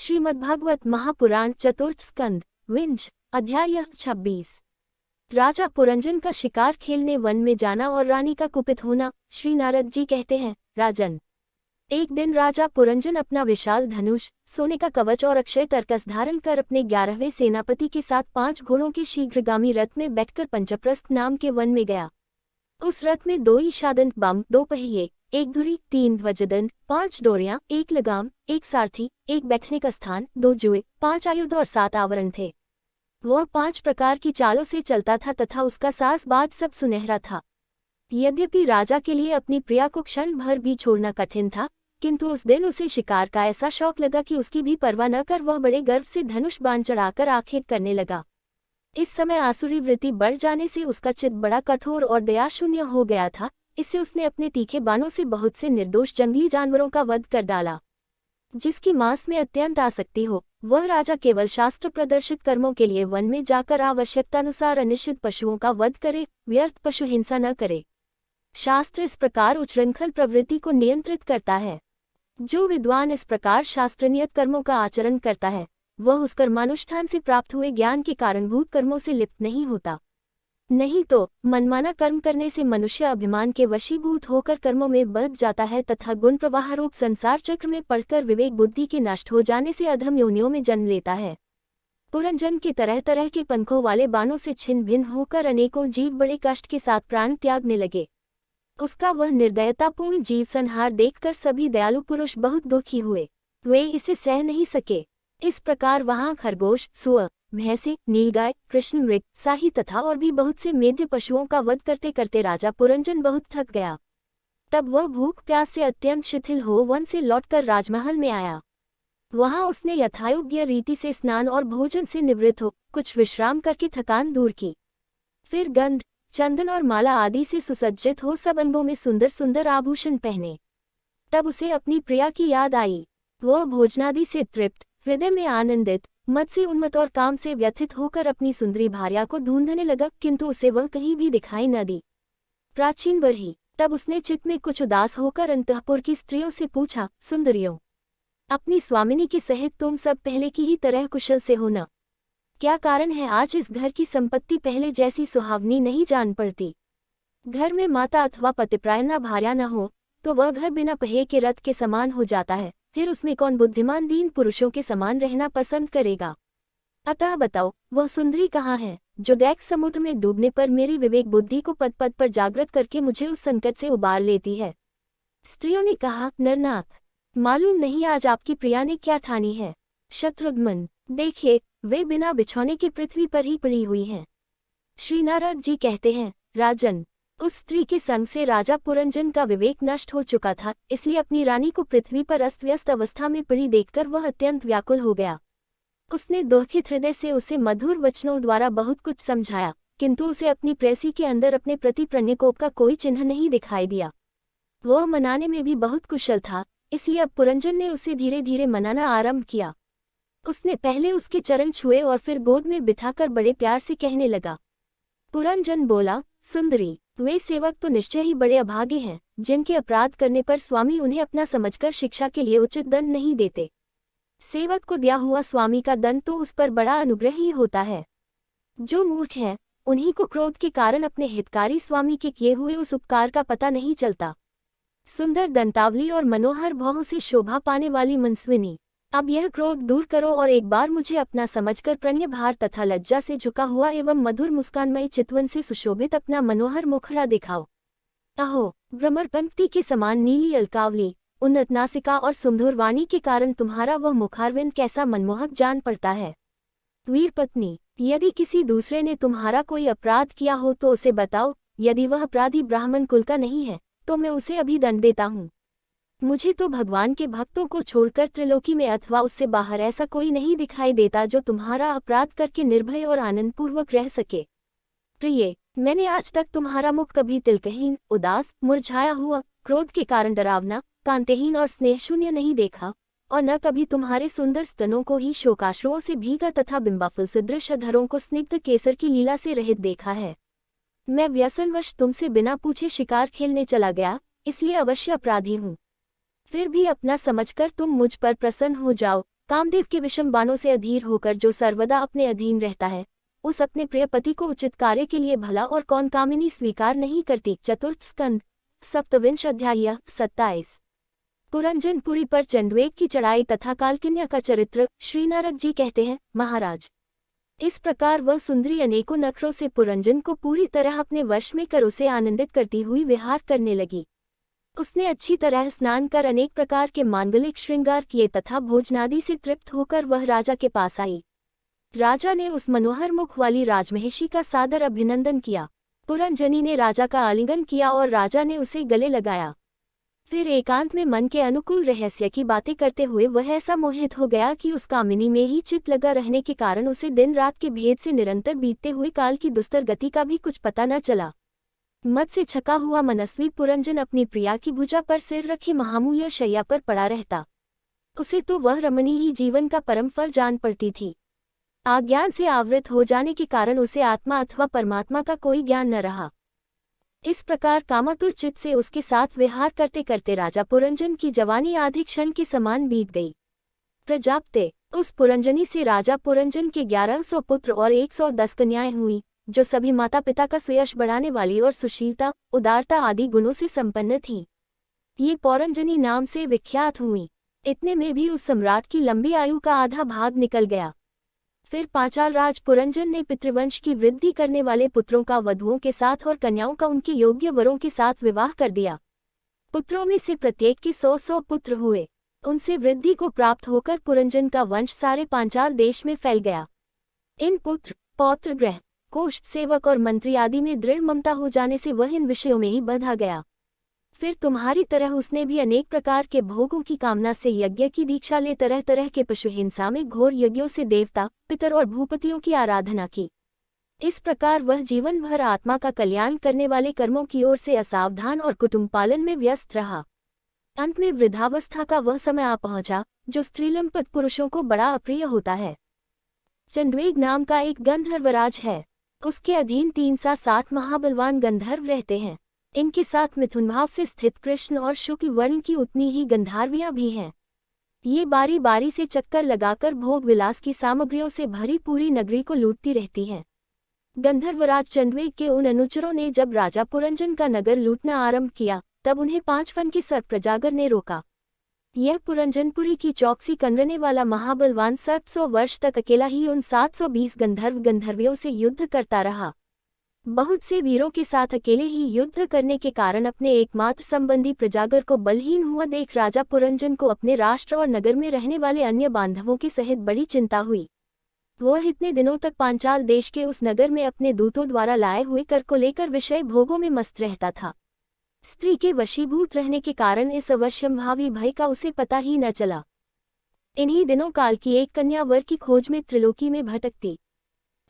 श्रीमद्भागवत महापुराण चतुर्थ स्कंद विंज अध्याय 26। राजा पुरंजन का शिकार खेलने वन में जाना और रानी का कुपित होना। श्री नारद जी कहते हैं, राजन, एक दिन राजा पुरंजन अपना विशाल धनुष, सोने का कवच और अक्षय तरकस धारण कर अपने 11वें सेनापति के साथ 5 घोड़ों के शीघ्रगामी रथ में बैठकर पंचप्रस्थ नाम के वन में गया। उस रथ में 2 ईशादंत बम, 2 पहिए, 1 धुरी, 3 ध्वजदंड, 5 डोरियां, 1 लगाम, 1 सारथी, 1 बैठने का स्थान, 2 जुए, 5 आयुध और 7 आवरण थे। वह 5 प्रकार की चालों से चलता था तथा उसका सास बाज सब सुनहरा था। यद्यपि राजा के लिए अपनी प्रिया को क्षण भर भी छोड़ना कठिन था, किंतु उस दिन उसे शिकार का ऐसा शौक लगा कि उसकी भी परवाह न कर वह बड़े गर्व से धनुष बाण चढ़ाकर आखेट करने लगा। इस समय आसुरी वृत्ति बढ़ जाने से उसका चित्त बड़ा कठोर और दयाशून्य हो गया था। इससे उसने अपने तीखे बाणों से बहुत से निर्दोष जंगली जानवरों का वध कर डाला। जिसकी मांस में अत्यंत आसक्ति हो, वह राजा केवल शास्त्र प्रदर्शित कर्मों के लिए वन में जाकर आवश्यकतानुसार अनिश्चित पशुओं का वध करे, व्यर्थ पशु हिंसा न करे। शास्त्र इस प्रकार उच्छृंखल प्रवृत्ति को नियंत्रित करता है। जो विद्वान इस प्रकार शास्त्रनियत कर्मों का आचरण करता है, वह उस कर्मानुष्ठान से प्राप्त हुए ज्ञान के कारणभूत कर्मों से लिप्त नहीं होता। नहीं तो मनमाना कर्म करने से मनुष्य अभिमान के वशीभूत होकर कर्मों में बंध जाता है तथा गुण प्रवाह रूप संसार चक्र में पड़कर विवेक बुद्धि के नष्ट हो जाने से अधम योनियों में जन्म लेता है। पुरंजन के तरह तरह के पंखों वाले बाणों से छिन्न भिन्न होकर अनेकों जीव बड़े कष्ट के साथ प्राण त्यागने लगे। उसका वह निर्दयतापूर्ण जीव संहार देखकर सभी दयालु पुरुष बहुत दुखी हुए। वे इसे सह नहीं सके। इस प्रकार वहां खरगोश, सुअर, भैंसे, नीलगाय, कृष्ण मृग, साही तथा और भी बहुत से मेध्य पशुओं का वध करते करते राजा पुरंजन बहुत थक गया। तब वह भूख प्यास से अत्यंत शिथिल हो वन से लौटकर राजमहल में आया। वहां उसने यथायोग्य रीति से स्नान और भोजन से निवृत्त हो कुछ विश्राम करके थकान दूर की। फिर गंध, चंदन और माला आदि से सुसज्जित हो सब अंगों में सुंदर सुंदर आभूषण पहने। तब उसे अपनी प्रिया की याद आई। वह भोजनादि से तृप्त, हृदय में आनंदित, मद से उन्मत्त और काम से व्यथित होकर अपनी सुंदरी भार्या को ढूंढने लगा, किंतु उसे वह कहीं भी दिखाई न दी। प्राचीन बरही। तब उसने चित्त में कुछ उदास होकर अंतःपुर की स्त्रियों से पूछा, सुंदरियों, अपनी स्वामिनी के सहित तुम सब पहले की ही तरह कुशल से हो न? क्या कारण है आज इस घर की संपत्ति पहले जैसी सुहावनी नहीं जान पड़ती? घर में माता अथवा पतिप्रायणा भार्या न हो तो वह घर बिना पहिए के रथ के समान हो जाता है। फिर उसमें कौन बुद्धिमान दीन पुरुषों के समान रहना पसंद करेगा? अतः बताओ, वह सुंदरी कहाँ है जो दैख समुद्र में डूबने पर मेरी विवेक बुद्धि को पद पद पर जागृत करके मुझे उस संकट से उबार लेती है? स्त्रियों ने कहा, नरनाथ, मालूम नहीं आज आपकी प्रिया ने क्या ठानी है। शत्रुघ्न, देखिए, वे बिना बिछौने के पृथ्वी पर ही पड़ी हुई हैं। श्री नारद जी कहते हैं, राजन, उस स्त्री के संग से राजा पुरंजन का विवेक नष्ट हो चुका था, इसलिए अपनी रानी को पृथ्वी पर अस्त व्यस्त अवस्था में पड़ी देखकर वह अत्यंत व्याकुल हो गया। उसने दुखित हृदय से उसे मधुर वचनों द्वारा बहुत कुछ समझाया, किंतु उसे अपनी प्रेसी के अंदर अपने प्रति प्रणयकोप का कोई चिन्ह नहीं दिखाई दिया। वह मनाने में भी बहुत कुशल था, इसलिए अब पुरंजन ने उसे धीरे धीरे मनाना आरंभ किया। उसने पहले उसके चरण छुए और फिर गोद में बिठाकर बड़े प्यार से कहने लगा। पुरंजन बोला, सुंदरी, वे सेवक तो निश्चय ही बड़े अभागे हैं, जिनके अपराध करने पर स्वामी उन्हें अपना समझकर शिक्षा के लिए उचित दंड नहीं देते। सेवक को दिया हुआ स्वामी का दंड तो उस पर बड़ा अनुग्रह ही होता है। जो मूर्ख हैं, उन्हीं को क्रोध के कारण अपने हितकारी स्वामी के किए हुए उस उपकार का पता नहीं चलता। सुंदर दंतावली और मनोहर भौहों से शोभा पाने वाली मनस्विनी, अब यह क्रोध दूर करो और एक बार मुझे अपना समझकर प्रणय भार तथा लज्जा से झुका हुआ एवं मधुर मुस्कानमयी चितवन से सुशोभित अपना मनोहर मुखड़ा दिखाओ। अहो, भ्रमर पंक्ति के समान नीली अलकावली, उन्नत नासिका और सुमधुर वाणी के कारण तुम्हारा वह मुखारविंद कैसा मनमोहक जान पड़ता है। वीर पत्नी, यदि किसी दूसरे ने तुम्हारा कोई अपराध किया हो तो उसे बताओ। यदि वह अपराधी ब्राह्मण कुल का नहीं है तो मैं उसे अभी दंड देता हूँ। मुझे तो भगवान के भक्तों को छोड़कर त्रिलोकी में अथवा उससे बाहर ऐसा कोई नहीं दिखाई देता जो तुम्हारा अपराध करके निर्भय और आनंदपूर्वक रह सके। प्रिय, मैंने आज तक तुम्हारा मुख कभी तिलकहीन, उदास, मुरझाया हुआ, क्रोध के कारण डरावना, कांतिहीन और स्नेहशून्य नहीं देखा, और न कभी तुम्हारे सुंदर स्तनों को ही शोकाश्रुओं से भीगा तथा बिंबाफुल सदृश अधरों को स्निग्ध केसर की लीला से रहित देखा है। मैं व्यसनवश तुमसे बिना पूछे शिकार खेलने चला गया, इसलिए अवश्य अपराधी हूँ। फिर भी अपना समझकर तुम मुझ पर प्रसन्न हो जाओ, कामदेव के विषम बाणों से अधीर होकर जो सर्वदा अपने अधीन रहता है, उस अपने प्रिय पति को उचित कार्य के लिए भला और कौन कामिनी स्वीकार नहीं करती। चतुर्थ स्कंद, सप्तविंश अध्याय 27। पुरंजनपुरी पर चंद्वेग की चढ़ाई तथा कालकन्या का चरित्र। श्री नारद जी कहते हैं, महाराज, इस प्रकार वह सुंदरी अनेकों नखरों से पुरंजन को पूरी तरह अपने वश में कर उसे आनंदित करती हुई विहार करने लगी। उसने अच्छी तरह स्नान कर अनेक प्रकार के मांगलिक श्रृंगार किए तथा भोजनादि से तृप्त होकर वह राजा के पास आई। राजा ने उस मनोहर मुख वाली राजमहिषी का सादर अभिनंदन किया। पुरंजनी ने राजा का आलिंगन किया और राजा ने उसे गले लगाया। फिर एकांत में मन के अनुकूल रहस्य की बातें करते हुए वह ऐसा मोहित हो गया कि उस कामिनी में ही चित्त लगा रहने के कारण उसे दिन रात के भेद से निरंतर बीतते हुए काल की दुस्तर गति का भी कुछ पता न चला। मद से छका हुआ मनस्वी पुरंजन अपनी प्रिया की भुजा पर सिर रखे महामूल्य शैया पर पड़ा रहता। उसे तो वह रमणी ही जीवन का परम फल जान पड़ती थी। अज्ञान से आवृत हो जाने के कारण उसे आत्मा अथवा परमात्मा का कोई ज्ञान न रहा। इस प्रकार कामातुर चित्त से उसके साथ विहार करते करते राजा पुरंजन की जवानी आधे क्षण के समान बीत गई। प्रजाप्ते, उस पुरंजनी से राजा पुरंजन के 1100 पुत्र और 110 कन्याएं हुई, जो सभी माता पिता का सुयश बढ़ाने वाली और सुशीलता, उदारता आदि गुणों से संपन्न थीं। ये पौरंजनी नाम से विख्यात हुई। इतने में भी उस सम्राट की लंबी आयु का आधा भाग निकल गया। फिर पांचाल राज पुरंजन ने पितृवंश की वृद्धि करने वाले पुत्रों का वधुओं के साथ और कन्याओं का उनके योग्य वरों के साथ विवाह कर दिया। पुत्रों में से प्रत्येक के 100-100 पुत्र हुए। उनसे वृद्धि को प्राप्त होकर पुरंजन का वंश सारे पांचाल देश में फैल गया। इन पुत्र, पौत्र, गृह, कोष, सेवक और मंत्री आदि में दृढ़ ममता हो जाने से वह इन विषयों में ही बंधा गया। फिर तुम्हारी तरह उसने भी अनेक प्रकार के भोगों की कामना से यज्ञ की दीक्षा ले तरह तरह के पशु हिंसा में घोर यज्ञों से देवता, पितर और भूपतियों की आराधना की। इस प्रकार वह जीवन भर आत्मा का कल्याण करने वाले कर्मों की ओर से असावधान और कुटुंब पालन में व्यस्त रहा। अंत में वृद्धावस्था का वह समय आ पहुंचा जो स्त्रीलिंग पुरुषों को बड़ा अप्रिय होता है। चंद्वेग नाम का एक गंधर्वराज है। उसके अधीन 360 महाबलवान गंधर्व रहते हैं। इनके साथ मिथुन भाव से स्थित कृष्ण और शुक्ल वर्ण की उतनी ही गंधार्वियां भी हैं। ये बारी बारी से चक्कर लगाकर भोग विलास की सामग्रियों से भरी पूरी नगरी को लूटती रहती हैं। गंधर्वराज चंद्वेग के उन अनुचरों ने जब राजा पुरंजन का नगर लूटना आरंभ किया, तब उन्हें 5 वन के सर्प प्रजागर ने रोका। यह पुरंजनपुरी की चौकसी करने वाला महाबलवान सर्प 100 वर्ष तक अकेला ही उन 720 गंधर्वियों से युद्ध करता रहा। बहुत से वीरों के साथ अकेले ही युद्ध करने के कारण अपने एकमात्र संबंधी प्रजागर को बलहीन हुआ देख राजा पुरंजन को अपने राष्ट्र और नगर में रहने वाले अन्य बांधवों के सहित बड़ी चिंता हुई। वह इतने दिनों तक पांचाल देश के उस नगर में अपने दूतों द्वारा लाए हुए कर को लेकर विषय भोगों में मस्त रहता था। स्त्री के वशीभूत रहने के कारण इस अवश्यंभावी भय का उसे पता ही न चला। इन्हीं दिनों काल की एक कन्या वर की खोज में त्रिलोकी में भटकती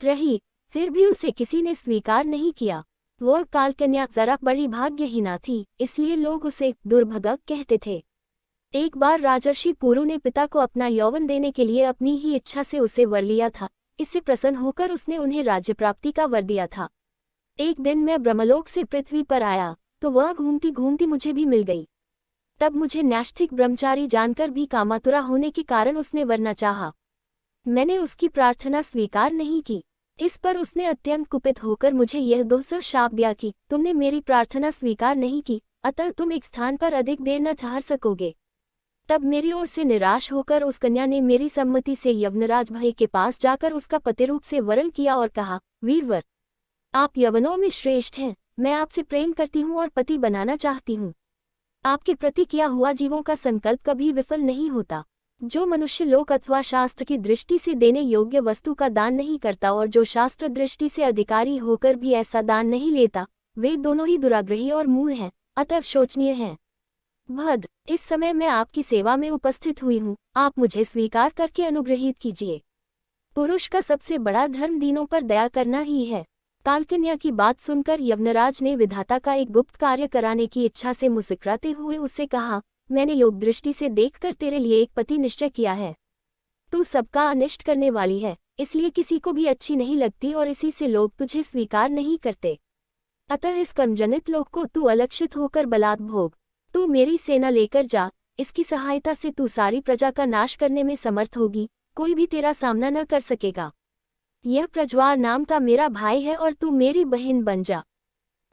रही, फिर भी उसे किसी ने स्वीकार नहीं किया। वह कालकन्या जरा बड़ी भाग्यहीना थी, इसलिए लोग उसे दुर्भगा कहते थे। एक बार राजर्षि पुरु ने पिता को अपना यौवन देने के लिए अपनी ही इच्छा से उसे वर लिया था। इससे प्रसन्न होकर उसने उन्हें राज्य प्राप्ति का वर दिया था। एक दिन मैं ब्रह्मलोक से पृथ्वी पर आया तो वह घूमती घूमती मुझे भी मिल गई। तब मुझे नैष्ठिक ब्रह्मचारी जानकर भी कामातुरा होने के कारण उसने वरना चाहा। मैंने उसकी प्रार्थना स्वीकार नहीं की। इस पर उसने अत्यंत कुपित होकर मुझे यह दोहरा शाप दिया कि तुमने मेरी प्रार्थना स्वीकार नहीं की, अतः तुम एक स्थान पर अधिक देर न ठहर सकोगे। तब मेरी ओर से निराश होकर उस कन्या ने मेरी सम्मति से यवनराज भय के पास जाकर उसका पतिरूप से वरण किया और कहा, वीरवर, आप यवनों में श्रेष्ठ हैं। मैं आपसे प्रेम करती हूँ और पति बनाना चाहती हूँ। आपके प्रति किया हुआ जीवों का संकल्प कभी विफल नहीं होता। जो मनुष्य लोक अथवा शास्त्र की दृष्टि से देने योग्य वस्तु का दान नहीं करता और जो शास्त्र दृष्टि से अधिकारी होकर भी ऐसा दान नहीं लेता, वे दोनों ही दुराग्रही और मूढ़ हैं, अतः शोचनीय हैं। भद्र, इस समय मैं आपकी सेवा में उपस्थित हुई हूँ, आप मुझे स्वीकार करके अनुग्रहित कीजिए। पुरुष का सबसे बड़ा धर्म दीनों पर दया करना ही है। कालकन्या की बात सुनकर यवनराज ने विधाता का एक गुप्त कार्य कराने की इच्छा से मुस्कुराते हुए उससे कहा, मैंने योग दृष्टि से देखकर तेरे लिए एक पति निश्चय किया है। तू सबका अनिष्ट करने वाली है, इसलिए किसी को भी अच्छी नहीं लगती और इसी से लोग तुझे स्वीकार नहीं करते। अतः इस कर्मजनित लोक को तू अलक्षित होकर बलात् भोग। तू मेरी सेना लेकर जा, इसकी सहायता से तू सारी प्रजा का नाश करने में समर्थ होगी, कोई भी तेरा सामना न कर सकेगा। यह प्रज्वार नाम का मेरा भाई है और तू मेरी बहन बन जा।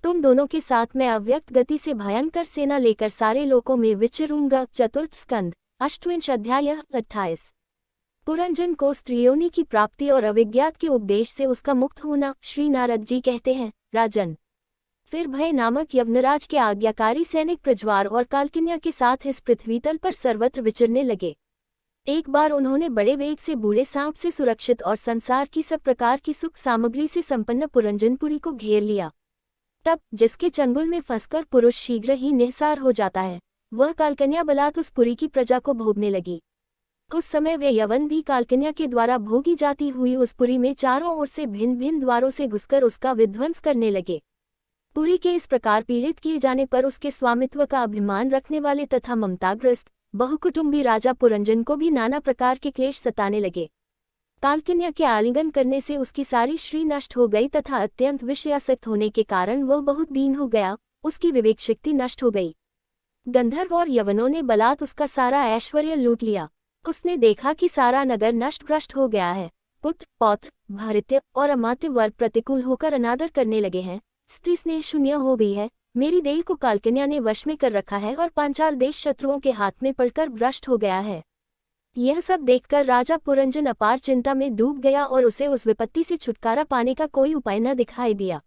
तुम दोनों के साथ मैं अव्यक्त गति से भयंकर सेना लेकर सारे लोकों में विचरूंगा। चतुर्थ स्कंद, अष्टविंश अध्याय 28। पुरंजन को स्त्रीयोनि की प्राप्ति और अविज्ञात के उपदेश से उसका मुक्त होना। श्री नारद जी कहते हैं, राजन, फिर भय नामक यवनराज के आज्ञाकारी सैनिक प्रज्वार और कालकन्या के साथ इस पृथ्वीतल पर सर्वत्र विचरने लगे। एक बार उन्होंने बड़े वेग से बूढ़े सांप से सुरक्षित और संसार की सब प्रकार की सुख सामग्री से संपन्न पुरंजनपुरी को घेर लिया। तब जिसके चंगुल में फंसकर पुरुष शीघ्र ही निहसार हो जाता है, वह कालकन्या बलात् उस पुरी की प्रजा को भोगने लगी। उस समय वे यवन भी कालकन्या के द्वारा भोगी जाती हुई उस पुरी में चारों ओर से भिन्न भिन्न द्वारों से घुसकर उसका विध्वंस करने लगे। पुरी के इस प्रकार पीड़ित किए जाने पर उसके स्वामित्व का अभिमान रखने वाले तथा ममताग्रस्त बहुकुटुंबी राजा पुरंजन को भी नाना प्रकार के क्लेश सताने लगे। कालकन्या के आलिंगन करने से उसकी सारी श्री नष्ट हो गई तथा अत्यंत विषयासक्त होने के कारण वह बहुत दीन हो गया, उसकी विवेक शक्ति नष्ट हो गई। गंधर्व और यवनों ने बलात् उसका सारा ऐश्वर्य लूट लिया। उसने देखा कि सारा नगर नष्ट भ्रष्ट हो गया है। पुत्र, पौत्र, भृत्य और अमात्य वर्ग प्रतिकूल होकर अनादर करने लगे हैं। स्त्री स्नेह शून्य हो गई है। मेरी देह को कालकन्या ने वश में कर रखा है और पांचाल देश शत्रुओं के हाथ में पड़कर भ्रष्ट हो गया है। यह सब देखकर राजा पुरंजन अपार चिंता में डूब गया और उसे उस विपत्ति से छुटकारा पाने का कोई उपाय न दिखाई दिया।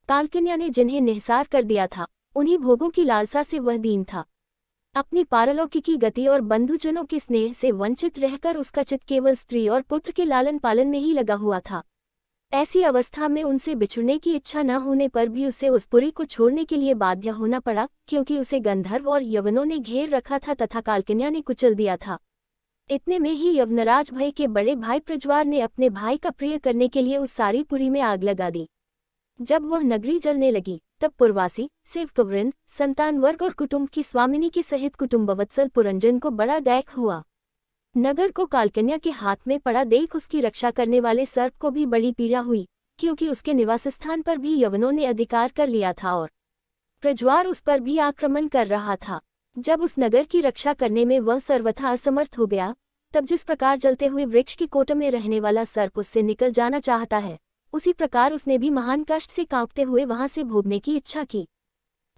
कालकन्या ने जिन्हें निहसार कर दिया था, उन्हीं भोगों की लालसा से वह दीन था। अपनी पारलौकिकी गति और बंधुजनों के स्नेह से वंचित रहकर उसका चित्त केवल स्त्री और पुत्र के लालन पालन में ही लगा हुआ था। ऐसी अवस्था में उनसे बिछुड़ने की इच्छा न होने पर भी उसे उस पुरी को छोड़ने के लिए बाध्य होना पड़ा, क्योंकि उसे गंधर्व और यवनों ने घेर रखा था तथा कालकन्या ने कुचल दिया था। इतने में ही यवनराज भय के बड़े भाई प्रज्वार ने अपने भाई का प्रिय करने के लिए उस सारी पुरी में आग लगा दी। जब वह नगरी जलने लगी, तब पुरवासी, सेवकवृंद, संतान वर्ग और कुटुंब की स्वामिनी के सहित कुटुंबवत्सल पुरंजन को बड़ा दैख हुआ। नगर को कालकन्या के हाथ में पड़ा देख उसकी रक्षा करने वाले सर्प को भी बड़ी पीड़ा हुई, क्योंकि उसके निवास स्थान पर भी यवनों ने अधिकार कर लिया था और प्रज्वार उस पर भी आक्रमण कर रहा था। जब उस नगर की रक्षा करने में वह सर्वथा असमर्थ हो गया, तब जिस प्रकार जलते हुए वृक्ष की कोट में रहने वाला सर्प उससे निकल जाना चाहता है, उसी प्रकार उसने भी महान कष्ट से कांपते हुए वहां से भोगने की इच्छा की।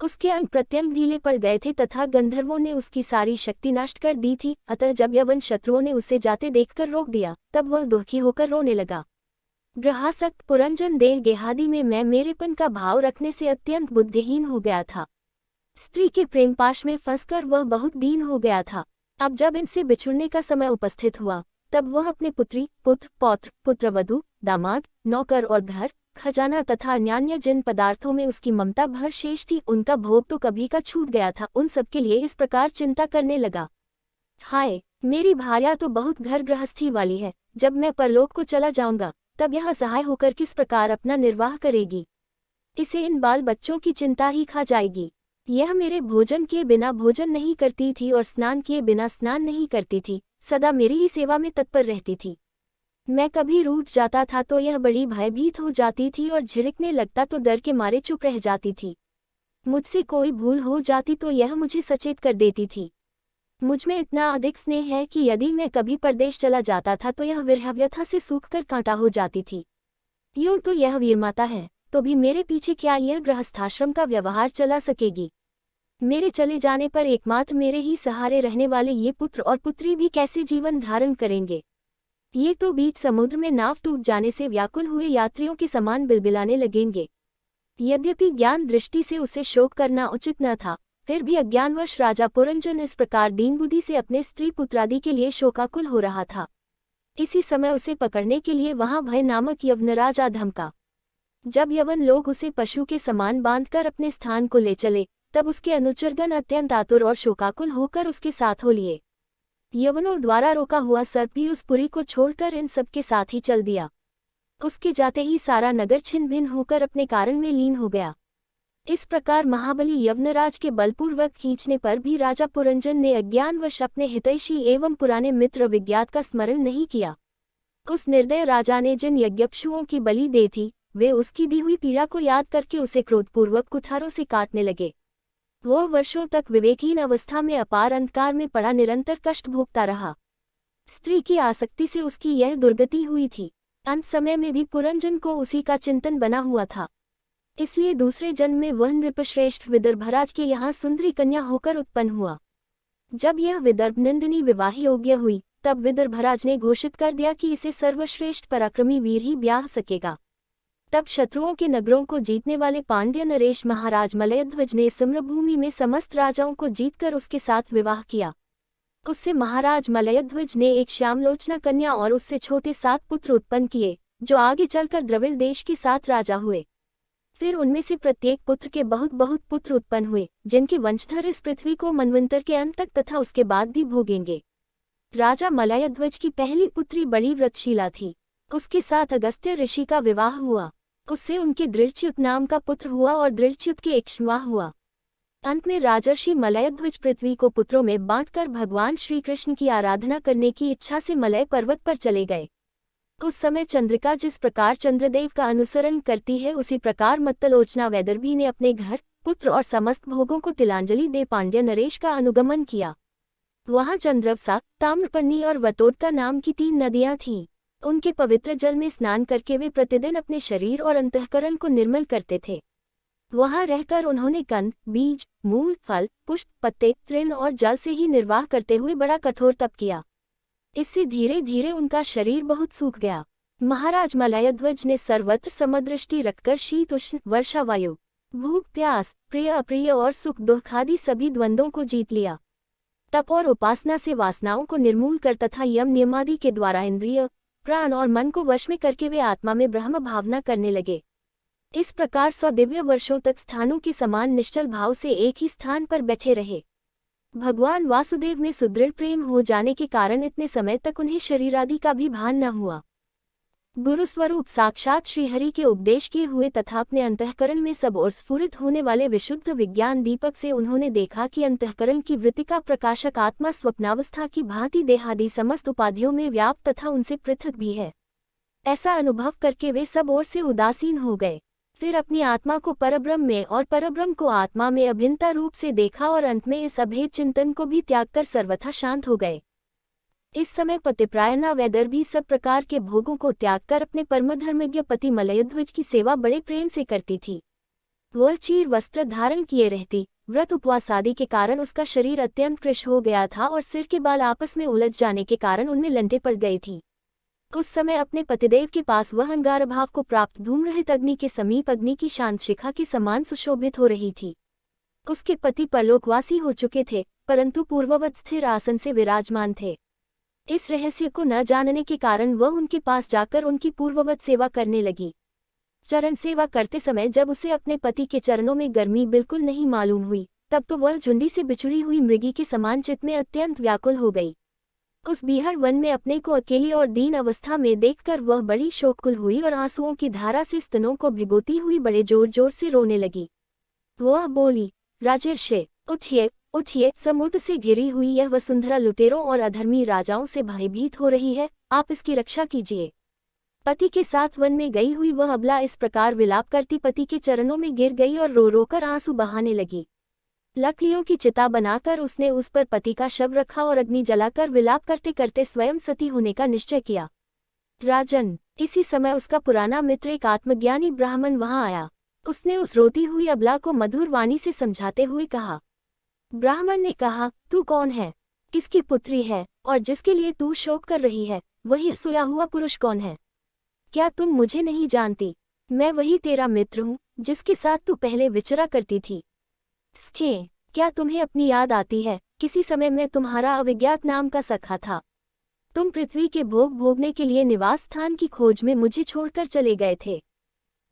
उसके अंग प्रत्यंग ढीले पड़ गए थे तथा गंधर्वों ने उसकी सारी शक्ति नष्ट कर दी थी। अतः जब यवन शत्रुओं ने उसे जाते देखकर रोक दिया, तब वह दुखी होकर रोने लगा। ग्रहासक्त पुरंजन देह गेहादि में मैं मेरेपन का भाव रखने से अत्यंत बुद्धिहीन हो गया था। स्त्री के प्रेम पाश में फंसकर वह बहुत दीन हो गया था। अब जब इनसे बिछुड़ने का समय उपस्थित हुआ, तब वह अपने पुत्री, पुत्र, पौत्र, पुत्रवधू, दामाद, नौकर और घर, खजाना तथा अन्यान्य जिन पदार्थों में उसकी ममता भर शेष थी, उनका भोग तो कभी का छूट गया था, उन सबके लिए इस प्रकार चिंता करने लगा। हाय, मेरी भार्या तो बहुत घर गृहस्थी वाली है। जब मैं परलोक को चला जाऊंगा, तब यह असहाय होकर किस प्रकार अपना निर्वाह करेगी। इसे इन बाल बच्चों की चिंता ही खा जाएगी। यह मेरे भोजन किए बिना भोजन नहीं करती थी और स्नान किए बिना स्नान नहीं करती थी, सदा मेरी ही सेवा में तत्पर रहती थी। मैं कभी रूठ जाता था तो यह बड़ी भयभीत हो जाती थी और झिड़कने लगता तो डर के मारे चुप रह जाती थी। मुझसे कोई भूल हो जाती तो यह मुझे सचेत कर देती थी। मुझ में इतना अधिक स्नेह है कि यदि मैं कभी परदेश चला जाता था तो यह विरहव्यथा से सूखकर कांटा हो जाती थी। यूं तो यह वीरमाता है, तो भी मेरे पीछे क्या यह गृहस्थाश्रम का व्यवहार चला सकेगी। मेरे चले जाने पर एकमात्र मेरे ही सहारे रहने वाले ये पुत्र और पुत्री भी कैसे जीवन धारण करेंगे। ये तो बीच समुद्र में नाव टूट जाने से व्याकुल हुए यात्रियों के समान बिलबिलाने लगेंगे। यद्यपि ज्ञान दृष्टि से उसे शोक करना उचित न था, फिर भी अज्ञानवश राजा पुरंजन इस प्रकार दीनबुद्धि से अपने स्त्री पुत्रादि के लिए शोकाकुल हो रहा था। इसी समय उसे पकड़ने के लिए वहां भय नामक यवनराज आ धमका। जब यवन लोग उसे पशु के समान बांधकर अपने स्थान को ले चले, तब उसके अनुचरगण अत्यंत आतुर और शोकाकुल होकर उसके साथ हो लिए। यवनों द्वारा रोका हुआ सर्प भी उस पुरी को छोड़कर इन सब के साथ ही चल दिया। उसके जाते ही सारा नगर छिन्न भिन्न होकर अपने कारण में लीन हो गया। इस प्रकार महाबली यवनराज के बलपूर्वक खींचने पर भी राजा पुरंजन ने अज्ञानवश अपने हितैषी एवं पुराने मित्र विज्ञात का स्मरण नहीं किया। उस निर्दय राजा ने जिन यज्ञपशुओं की बलि दी थी, वे उसकी दी हुई पीड़ा को याद करके उसे क्रोधपूर्वक कुठारों से काटने लगे। वह वर्षों तक विवेकहीन अवस्था में अपार अंधकार में पड़ा निरंतर कष्ट भोगता रहा। स्त्री की आसक्ति से उसकी यह दुर्गति हुई थी। अंत समय में भी पुरंजन को उसी का चिंतन बना हुआ था। इसलिए दूसरे जन्म में वह नृपश्रेष्ठ विदर्भराज के यहाँ सुंदरी कन्या होकर उत्पन्न हुआ। जब यह विदर्भ नंदिनी विवाह योग्य हुई, तब विदर्भराज ने घोषित कर दिया कि इसे सर्वश्रेष्ठ पराक्रमी वीर ही ब्याह सकेगा। तब शत्रुओं के नगरों को जीतने वाले पांड्य नरेश महाराज मलयध्वज ने सम्रभूमि में समस्त राजाओं को जीतकर उसके साथ विवाह किया। उससे महाराज मलयध्वज ने एक श्यामलोचना कन्या और उससे छोटे 7 पुत्र उत्पन्न किए, जो आगे चलकर द्रविड़ देश के 7 राजा हुए। फिर उनमें से प्रत्येक पुत्र के बहुत बहुत पुत्र उत्पन्न हुए, जिनके वंशधर इस पृथ्वी को मनवंतर के अंत तक तथा उसके बाद भी भोगेंगे। राजा मलयध्वज की पहली पुत्री बड़ी व्रतशीला थी। उसके साथ अगस्त्य ऋषि का विवाह हुआ। उससे उनके दृढ़च्युत नाम का पुत्र हुआ और दृढ़च्युत के इक्ष्वा हुआ। अंत में राजर्षि मलयध्वज पृथ्वी को पुत्रों में बांटकर भगवान श्री कृष्ण की आराधना करने की इच्छा से मलय पर्वत पर चले गए। उस समय चंद्रिका जिस प्रकार चंद्रदेव का अनुसरण करती है, उसी प्रकार मत्तलोचना वैदर्भी ने अपने घर, पुत्र और समस्त भोगों को तिलांजलि दे पांड्य नरेश का अनुगमन किया। वहां चंद्रवसा, ताम्रपर्णी और वटोदका नाम की 3 नदियां थीं। उनके पवित्र जल में स्नान करके वे प्रतिदिन अपने शरीर और अंतःकरण को निर्मल करते थे। वहां रहकर उन्होंने कंद, बीज, मूल, फल, पुष्प, पत्ते, तृण और जल से ही निर्वाह करते हुए बड़ा कठोर तप किया। इससे धीरे धीरे उनका शरीर बहुत सूख गया। महाराज मलयध्वज ने सर्वत्र समदृष्टि रखकर शीत उष्ण, वर्षा वायु, भूख प्यास, प्रिय अप्रिय और सुख दुख आदि सभी द्वंद्वों को जीत लिया। तप और उपासना से वासनाओं को निर्मूल कर तथा यम नियमादि के द्वारा इंद्रिय, प्राण और मन को वश में करके वे आत्मा में ब्रह्म भावना करने लगे। इस प्रकार 100 दिव्य वर्षों तक स्थानों के समान निश्चल भाव से एक ही स्थान पर बैठे रहे। भगवान वासुदेव में सुदृढ़ प्रेम हो जाने के कारण इतने समय तक उन्हें शरीरादि का भी भान न हुआ। गुरुस्वरूप साक्षात श्रीहरि के उपदेश किए हुए तथा अपने अंतःकरण में सब ओर स्फुरित होने वाले विशुद्ध विज्ञान दीपक से उन्होंने देखा कि अंतःकरण की वृत्ति का प्रकाशक आत्मा स्वप्नावस्था की भांति देहादि समस्त उपाधियों में व्याप्त तथा उनसे पृथक भी है। ऐसा अनुभव करके वे सब ओर से उदासीन हो गए। फिर अपनी आत्मा को परब्रह्म में और परब्रह्म को आत्मा में अभिन्नता रूप से देखा और अंत में इस अभेद चिंतन को भी त्याग कर सर्वथा शांत हो गए। इस समय पतिप्रायणा वैदर्भी सब प्रकार के भोगों को त्याग कर अपने परमधर्मज्ञ पति मलयध्वज की सेवा बड़े प्रेम से करती थी। वह चीर वस्त्र धारण किए रहती। व्रत उपवास आदि के कारण उसका शरीर अत्यंत कृश हो गया था और सिर के बाल आपस में उलझ जाने के कारण उनमें लंटे पड़ गई थी। उस समय अपने पतिदेव के पास वह अंगार भाव को प्राप्त धूम्रहित अग्नि के समीप अग्नि की शांत शिखा के समान सुशोभित हो रही थी। उसके पति परलोकवासी हो चुके थे, परंतु पूर्ववत स्थिर आसन से विराजमान थे। इस रहस्य को न जानने के कारण वह उनके पास जाकर उनकी पूर्ववत सेवा करने लगी। चरण सेवा करते समय जब उसे अपने पति के चरणों में गर्मी बिल्कुल नहीं मालूम हुई, तब तो वह झुंडी से बिछुड़ी हुई मृगी के समान चित्त में अत्यंत व्याकुल हो गई। उस बीहर वन में अपने को अकेली और दीन अवस्था में देखकर वह बड़ी शोककुल हुई और आंसुओं की धारा से स्तनों को भिगोती हुई बड़े जोर जोर से रोने लगी। वह बोली, राजर्षि, उठिए उठिए, समुद्र से घिरी हुई यह वसुंधरा लुटेरों और अधर्मी राजाओं से भयभीत हो रही है, आप इसकी रक्षा कीजिए। पति के साथ वन में गई हुई वह अबला इस प्रकार विलाप करती पति के चरणों में गिर गई और रो रोकर आंसू बहाने लगी। लकड़ियों की चिता बनाकर उसने उस पर पति का शव रखा और अग्नि जलाकर विलाप करते करते स्वयं सती होने का निश्चय किया। राजन, इसी समय उसका पुराना मित्र एक आत्मज्ञानी ब्राह्मण वहां आया। उसने उस रोती हुई अबला को मधुर वाणी से समझाते हुए कहा। ब्राह्मण ने कहा, तू कौन है, किसकी पुत्री है, और जिसके लिए तू शोक कर रही है, वही सोया हुआ पुरुष कौन है? क्या तुम मुझे नहीं जानती? मैं वही तेरा मित्र हूँ, जिसके साथ तू पहले विचरा करती थी। स्खे, क्या तुम्हें अपनी याद आती है? किसी समय मैं तुम्हारा अविज्ञात नाम का सखा था। तुम पृथ्वी के भोग भोगने के लिए निवास स्थान की खोज में मुझे छोड़कर चले गए थे।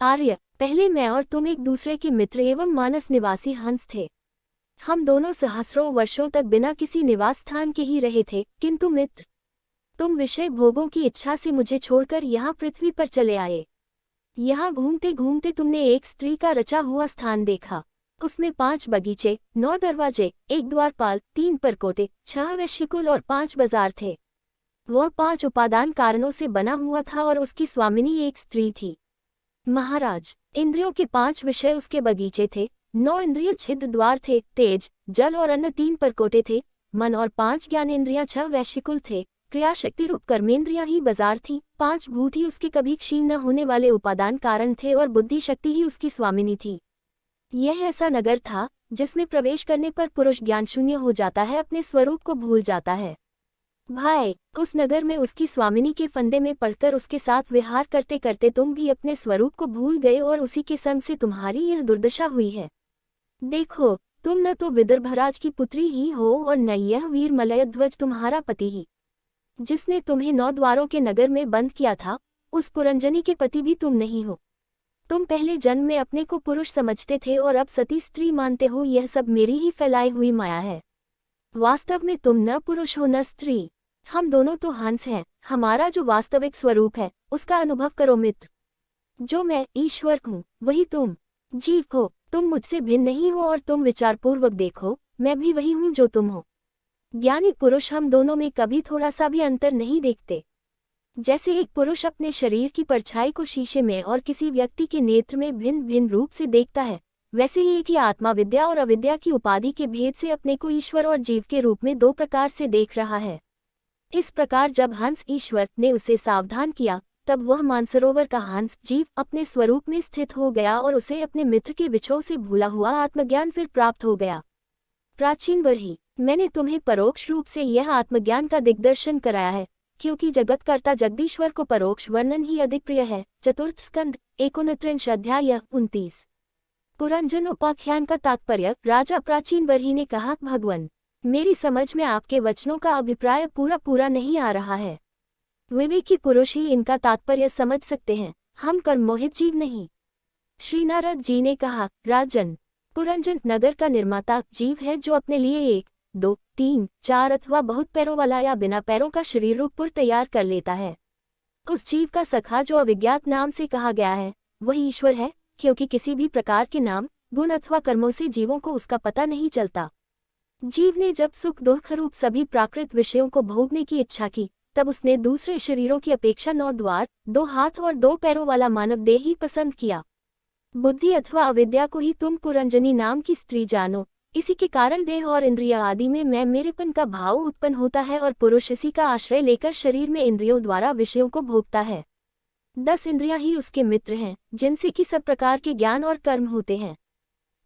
आर्य, पहले मैं और तुम एक दूसरे के मित्र एवं मानस निवासी हंस थे। हम दोनों सहस्रों वर्षों तक बिना किसी निवास स्थान के ही रहे थे, किंतु मित्र, तुम विषय भोगों की इच्छा से मुझे छोड़कर यहाँ पृथ्वी पर चले आए। यहाँ घूमते घूमते तुमने एक स्त्री का रचा हुआ स्थान देखा। उसमें 5 बगीचे, 9 दरवाजे, 1 द्वारपाल, 3 परकोटे, 6 वैश्यकुल और 5 बाजार थे। वह 5 उपादान कारणों से बना हुआ था और उसकी स्वामिनी एक स्त्री थी। महाराज, इंद्रियों के 5 विषय उसके बगीचे थे, 9 इंद्रिय छिद्र द्वार थे, तेज, जल और अन्न 3 परकोटे थे, मन और 5 ज्ञानेंद्रियां 6 वैश्यकुल थे, क्रियाशक्ति रूप कर्मेंद्रियां ही बाजार थी, 5 भूत ही उसके कभी क्षीण न होने वाले उपादान कारण थे और बुद्धि शक्ति ही उसकी स्वामिनी थी। यह ऐसा नगर था जिसमें प्रवेश करने पर पुरुष ज्ञान शून्य हो जाता है, अपने स्वरूप को भूल जाता है। भाई, उस नगर में उसकी स्वामिनी के फंदे में पड़कर उसके साथ विहार करते करते तुम भी अपने स्वरूप को भूल गए और उसी के संग से तुम्हारी यह दुर्दशा हुई है। देखो, तुम न तो विदर्भराज की पुत्री ही हो और न यह वीर मलयध्वज तुम्हारा पति ही। जिसने तुम्हें 9 द्वारों के नगर में बंद किया था, उस पुरंजनी के पति भी तुम नहीं हो। तुम पहले जन्म में अपने को पुरुष समझते थे और अब सती स्त्री मानते हो। यह सब मेरी ही फैलाई हुई माया है। वास्तव में तुम न पुरुष हो न स्त्री, हम दोनों तो हंस हैं। हमारा जो वास्तविक स्वरूप है उसका अनुभव करो मित्र। जो मैं ईश्वर हूँ वही तुम जीव हो। तुम मुझसे भिन्न नहीं हो और तुम विचारपूर्वक देखो, मैं भी वही हूँ जो तुम हो। ज्ञानी पुरुष हम दोनों में कभी थोड़ा सा भी अंतर नहीं देखते। जैसे एक पुरुष अपने शरीर की परछाई को शीशे में और किसी व्यक्ति के नेत्र में भिन्न भिन्न रूप से देखता है, वैसे ही एक ही आत्मा विद्या और अविद्या की उपाधि के भेद से अपने को ईश्वर और जीव के रूप में 2 प्रकार से देख रहा है। इस प्रकार जब हंस ईश्वर ने उसे सावधान किया, तब वह मानसरोवर का हंस जीव अपने स्वरूप में स्थित हो गया और उसे अपने मित्र के विछोह से भूला हुआ आत्मज्ञान फिर प्राप्त हो गया। प्राचीन वर्ही, मैंने तुम्हें परोक्ष रूप से यह आत्मज्ञान का दिग्दर्शन कराया है, क्योंकि जगतकर्ता जगदीश्वर को परोक्ष वर्णन ही अधिक प्रिय है। चतुर्थ स्कंद 39 अध्याय 29। पुरंजन उपाख्यान का तात्पर्य। राजा प्राचीन वर्ही ने कहा, भगवान, मेरी समझ में आपके वचनों का अभिप्राय पूरा नहीं आ रहा है। विवेकी पुरुष ही इनका तात्पर्य समझ सकते हैं, हम कर्म मोहित जीव नहीं। श्री नारद जी ने कहा, राजन, पुरंजन नगर का निर्माता जीव है, जो अपने लिए 1, 2, 3, 4 अथवा बहुत पैरों वाला या बिना पैरों का शरीर रूप पुर तैयार कर लेता है। उस जीव का सखा जो अविज्ञात नाम से कहा गया है, वही ईश्वर है, क्योंकि किसी भी प्रकार के नाम, गुण अथवा कर्मों से जीवों को उसका पता नहीं चलता। जीव ने जब सुख दुख रूप सभी प्राकृत विषयों को भोगने की इच्छा की, तब उसने दूसरे शरीरों की अपेक्षा 9 द्वार, 2 हाथ और 2 पैरों वाला मानव देह ही पसंद किया। बुद्धि अथवा अविद्या को ही तुम पुरंजनी नाम की स्त्री जानो। इसी के कारण देह और इंद्रिय आदि में मैं मेरेपन का भाव उत्पन्न होता है और पुरुष इसी का आश्रय लेकर शरीर में इंद्रियों द्वारा विषयों को भोगता है। 10 इंद्रियां ही उसके मित्र हैं, जिनसे कि सब प्रकार के ज्ञान और कर्म होते हैं।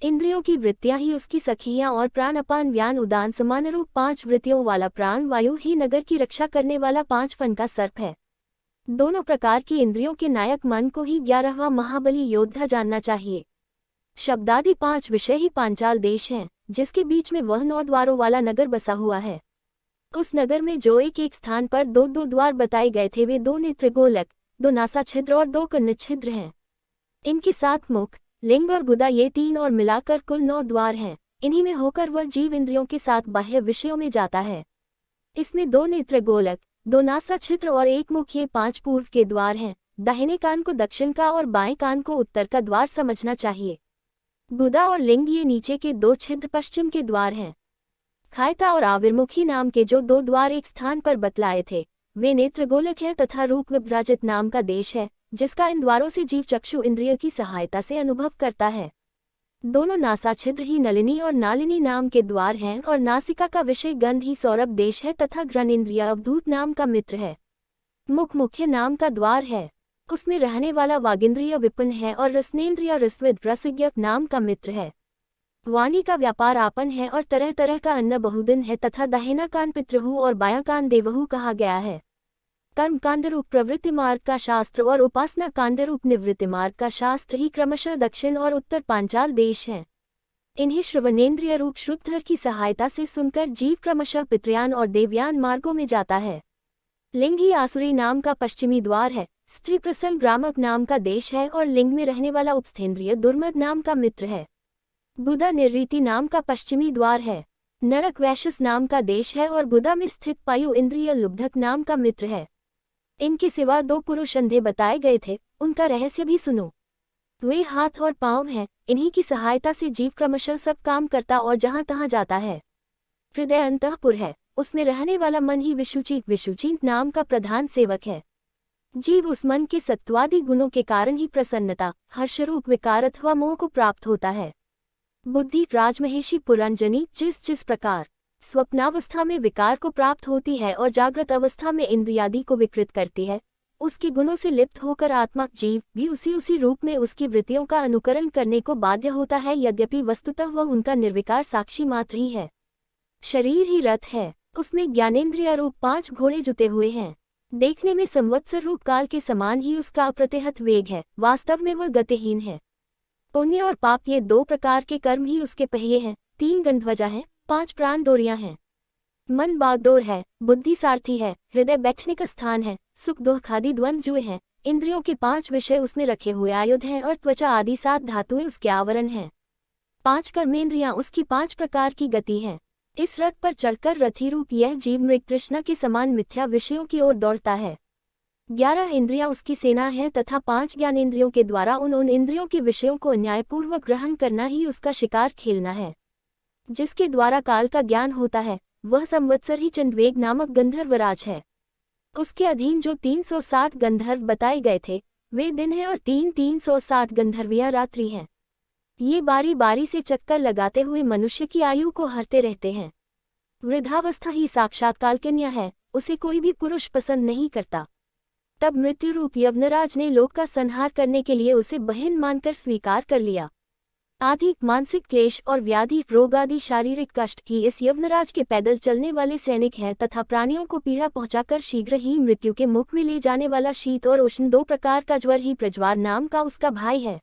इंद्रियों की वृत्तियां ही उसकी सखियां और प्राण अपान व्यान उदान समान रूप 5 वृत्तियों वाला प्राण वायु ही नगर की रक्षा करने वाला 5 फन का सर्प है। दोनों प्रकार की इंद्रियों के नायक मन को ही 11वां महाबली योद्धा जानना चाहिए। शब्दादि 5 विषय ही पांचाल देश हैं, जिसके बीच में वह 9 द्वारों वाला नगर बसा हुआ है। उस नगर में जो एक एक स्थान पर 2 द्वार बताए गए थे, वे 2 नेत्र गोलक, 2 नासा छिद्र और 2 कर्ण छिद्र हैं। इनके 7 मुख, लिंग और गुदा, ये 3 और मिलाकर कुल 9 द्वार हैं। इन्हीं में होकर वह जीव इंद्रियों के साथ बाह्य विषयों में जाता है। इसमें 2 नेत्र गोलक, 2 नासा छिद्र और 1 मुख, ये 5 पूर्व के द्वार हैं। दाहिने कान को दक्षिण का और बाएं कान को उत्तर का द्वार समझना चाहिए। गुदा और लिंग, ये नीचे के 2 छिद्र पश्चिम के द्वार हैं। खायता और आविर्मुखी नाम के जो 2 द्वार एक स्थान पर बतलाए थे, वे नेत्र गोलक हैं तथा रूप विभ्राजित नाम का देश है, जिसका इन द्वारों से जीव चक्षु इंद्रिय की सहायता से अनुभव करता है। दोनों नासा छिद्र ही नलिनी और नालिनी नाम के द्वार हैं और नासिका का विषय गंध ही सौरभ देश है तथा घ्राणेन्द्रिय अवधूत नाम का मित्र है। मुख मुख्य नाम का द्वार है, उसमें रहने वाला वागिंद्रिय विपिन है और रसनेन्द्रिय रसविद रसज्ञ नाम का मित्र है। वाणी का व्यापार आपन है और तरह तरह का अन्न बहुदिन है तथा दाहिना कान पितृहु और बायां कान देवहु कहा गया है। कर्म कांडरूप प्रवृत्ति मार्ग का शास्त्र और उपासना कांडरूप निवृत्ति मार्ग का शास्त्र ही क्रमशः दक्षिण और उत्तर पांचाल देश हैं। इन्हें श्रवणेन्द्रिय रूप श्रुतधर की सहायता से सुनकर जीव क्रमशः पितृयान और देवयान मार्गों में जाता है। लिंग ही आसुरी नाम का पश्चिमी द्वार है, स्त्री प्रसंग ग्रामक नाम का देश है और लिंग में रहने वाला उपस्थेन्द्रिय दुर्मद नाम का मित्र है। गुदा निर्रीति नाम का पश्चिमी द्वार है, नरक वैशस नाम का देश है और गुदा में स्थित पायु इंद्रिय लुब्धक नाम का मित्र है। इनके सिवा 2 पुरुष अंधे बताए गए थे, उनका रहस्य भी सुनो। वे हाथ और पांव हैं, इन्हीं की सहायता से जीव क्रमशः सब काम करता और जहां तहां जाता है। हृदय अंतःपुर है, उसमें रहने वाला मन ही विशुचि नाम का प्रधान सेवक है। जीव उस मन के सत्वादि गुणों के कारण ही प्रसन्नता, हर्षरूप विकार अथवा मोह को प्राप्त होता है। बुद्धि राजमहेशी पुरंजनी जिस प्रकार स्वप्नावस्था में विकार को प्राप्त होती है और जागृत अवस्था में इंद्रियादि को विकृत करती है, उसके गुणों से लिप्त होकर आत्मा जीव भी उसी रूप में उसकी वृत्तियों का अनुकरण करने को बाध्य होता है, यद्यपि वस्तुतः वह उनका निर्विकार साक्षी मात्र ही है। शरीर ही रथ है, उसमें ज्ञानेंद्रिय रूप 5 घोड़े जुते हुए हैं। देखने में संवत्सर रूप काल के समान ही उसका अप्रतिहत वेग है, वास्तव में वह गतिहीन है। पुण्य और पाप ये 2 प्रकार के कर्म ही उसके पहिए हैं। 3 गंधध्वजा हैं, 5 प्राण डोरियां हैं। मन बागडोर है, बुद्धि सारथी है, हृदय बैठने का स्थान है, सुख दुख आदि द्वंद्व जुए हैं, इंद्रियों के 5 विषय उसमें रखे हुए आयुध हैं और त्वचा आदि 7 धातुएं उसके आवरण हैं। 5 कर्मेंद्रियां उसकी 5 प्रकार की गति हैं। इस रथ पर चढ़कर रथी रूप यह जीव मृग तृष्णा के समान मिथ्या विषयों की ओर दौड़ता है। 11 इंद्रियां उसकी सेना हैं तथा 5 ज्ञानेंद्रियों के द्वारा उन इंद्रियों के विषयों को न्यायपूर्वक ग्रहण करना ही उसका शिकार खेलना है। जिसके द्वारा काल का ज्ञान होता है वह संवत्सर ही चंद्रवेग नामक गंधर्वराज है। उसके अधीन जो 360 गंधर्व बताए गए थे वे दिन हैं और 360 गंधर्वियां रात्रि हैं। ये बारी बारी से चक्कर लगाते हुए मनुष्य की आयु को हरते रहते हैं। वृद्धावस्था ही साक्षात कालकन्या है, उसे कोई भी पुरुष पसंद नहीं करता। तब मृत्यु रूप यवनराज ने लोक का संहार करने के लिए उसे बहन मानकर स्वीकार कर लिया। आदि मानसिक क्लेश और व्याधि रोग आदि शारीरिक कष्ट ही इस यवनराज के पैदल चलने वाले सैनिक हैं तथा प्राणियों को पीड़ा पहुंचाकर शीघ्र ही मृत्यु के मुख में ले जाने वाला शीत और उष्ण 2 प्रकार का ज्वर ही प्रज्वार नाम का उसका भाई है।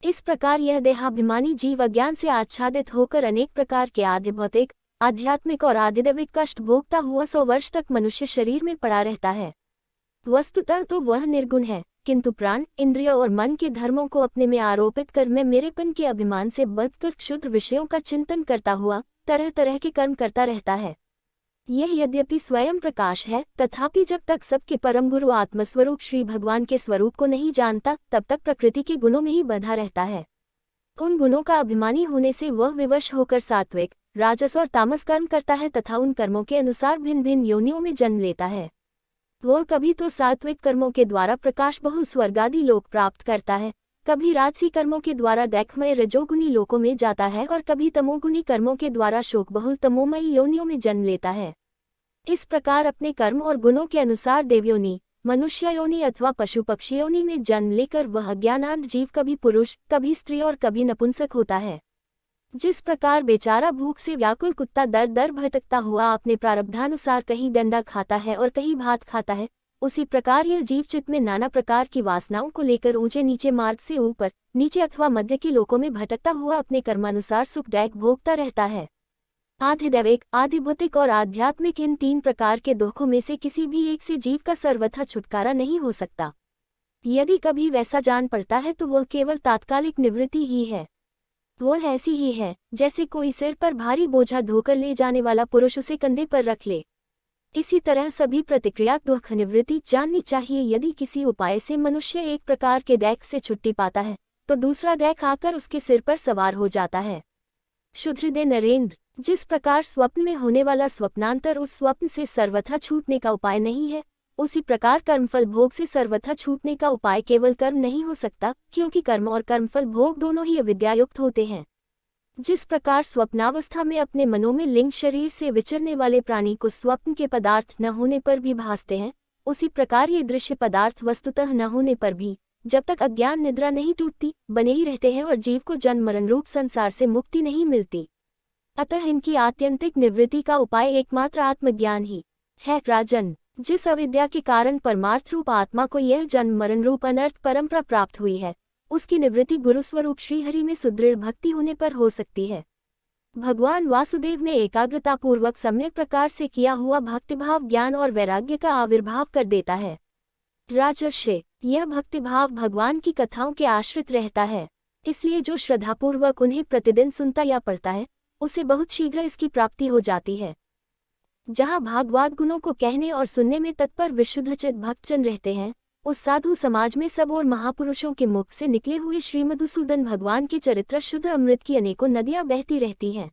इस प्रकार यह देहाभिमानी जीव अज्ञान से आच्छादित होकर अनेक प्रकार के आदि भौतिक, आध्यात्मिक और आदिदैविक कष्ट भोगता हुआ 100 वर्ष तक मनुष्य शरीर में पड़ा रहता है। वस्तुतः तो वह निर्गुण है, किंतु प्राण, इंद्रिय और मन के धर्मों को अपने में आरोपित कर मैं मेरेपन के अभिमान से बंधकर क्षुद्र विषयों का चिंतन करता हुआ तरह तरह के कर्म करता रहता है। यह यद्यपि स्वयं प्रकाश है, तथापि जब तक सबके परम गुरु आत्मस्वरूप श्री भगवान के स्वरूप को नहीं जानता तब तक प्रकृति के गुणों में ही बंधा रहता है। उन गुणों का अभिमानी होने से वह विवश होकर सात्विक, राजस और तामस कर्म करता है तथा उन कर्मों के अनुसार भिन्न भिन्न योनियों में जन्म लेता है। वह कभी तो सात्विक कर्मों के द्वारा प्रकाश बहु स्वर्गादि लोक प्राप्त करता है, कभी राजसी कर्मों के द्वारा दैखमय रजोगुनी लोकों में जाता है और कभी तमोगुनी कर्मों के द्वारा शोक बहुल तमोमयी योनियों में जन्म लेता है। इस प्रकार अपने कर्म और गुणों के अनुसार देवयोनि, मनुष्य योनि अथवा पशु पक्षी योनि में जन्म लेकर वह अज्ञानांध जीव कभी पुरुष, कभी स्त्री और कभी नपुंसक होता है। जिस प्रकार बेचारा भूख से व्याकुल कुत्ता दर दर भटकता हुआ अपने प्रारब्धानुसार कहीं डंडा खाता है और कहीं भात खाता है, उसी प्रकार यह जीव चित्त में नाना प्रकार की वासनाओं को लेकर ऊंचे नीचे मार्ग से ऊपर नीचे अथवा मध्य के लोकों में भटकता हुआ अपने कर्मानुसार सुखदायक भोगता रहता है। आधिदैविक, आधिभौतिक और आध्यात्मिक इन 3 प्रकार के दुखों में से किसी भी एक से जीव का सर्वथा छुटकारा नहीं हो सकता। यदि कभी वैसा जान पड़ता है तो वह केवल तात्कालिक निवृत्ति ही है। वह ऐसी ही है जैसे कोई सिर पर भारी बोझा ढोकर ले जाने वाला पुरुष उसे कंधे पर रख ले। इसी तरह सभी प्रतिक्रिया दुख निवृत्ति जाननी चाहिए। यदि किसी उपाय से मनुष्य एक प्रकार के दैख से छुट्टी पाता है तो दूसरा दैख आकर उसके सिर पर सवार हो जाता है। शुद्धहृदय नरेंद्र, जिस प्रकार स्वप्न में होने वाला स्वप्नांतर उस स्वप्न से सर्वथा छूटने का उपाय नहीं है, उसी प्रकार कर्मफल भोग से सर्वथा छूटने का उपाय केवल कर्म नहीं हो सकता, क्योंकि कर्म और कर्मफल भोग दोनों ही अविद्यायुक्त होते हैं। जिस प्रकार स्वप्नावस्था में अपने मनों में लिंग शरीर से विचरने वाले प्राणी को स्वप्न के पदार्थ न होने पर भी भासते हैं, उसी प्रकार ये दृश्य पदार्थ वस्तुतः न होने पर भी जब तक अज्ञान निद्रा नहीं टूटती बने ही रहते हैं और जीव को जन्म मरण रूप संसार से मुक्ति नहीं मिलती। अतः इनकी आत्यंतिक निवृत्ति का उपाय एकमात्र आत्मज्ञान ही है। राजन, जिस अविद्या के कारण परमार्थ रूप आत्मा को यह जन्म मरण रूप अनर्थ परंपरा प्राप्त हुई है, उसकी निवृत्ति गुरुस्वरूप श्रीहरि में सुदृढ़ भक्ति होने पर हो सकती है। भगवान वासुदेव ने एकाग्रतापूर्वक सम्यक प्रकार से किया हुआ भक्तिभाव ज्ञान और वैराग्य का आविर्भाव कर देता है। राजर्षि, यह भक्तिभाव भगवान की कथाओं के आश्रित रहता है, इसलिए जो श्रद्धापूर्वक उन्हें प्रतिदिन सुनता या पढ़ता है उसे बहुत शीघ्र इसकी प्राप्ति हो जाती है। जहाँ भागवत गुणों को कहने और सुनने में तत्पर विशुद्धचित भक्तजन रहते हैं, उस साधु समाज में सब और महापुरुषों के मुख से निकले हुए श्री मधुसूदन भगवान के चरित्र शुद्ध अमृत की अनेकों नदियां बहती रहती हैं।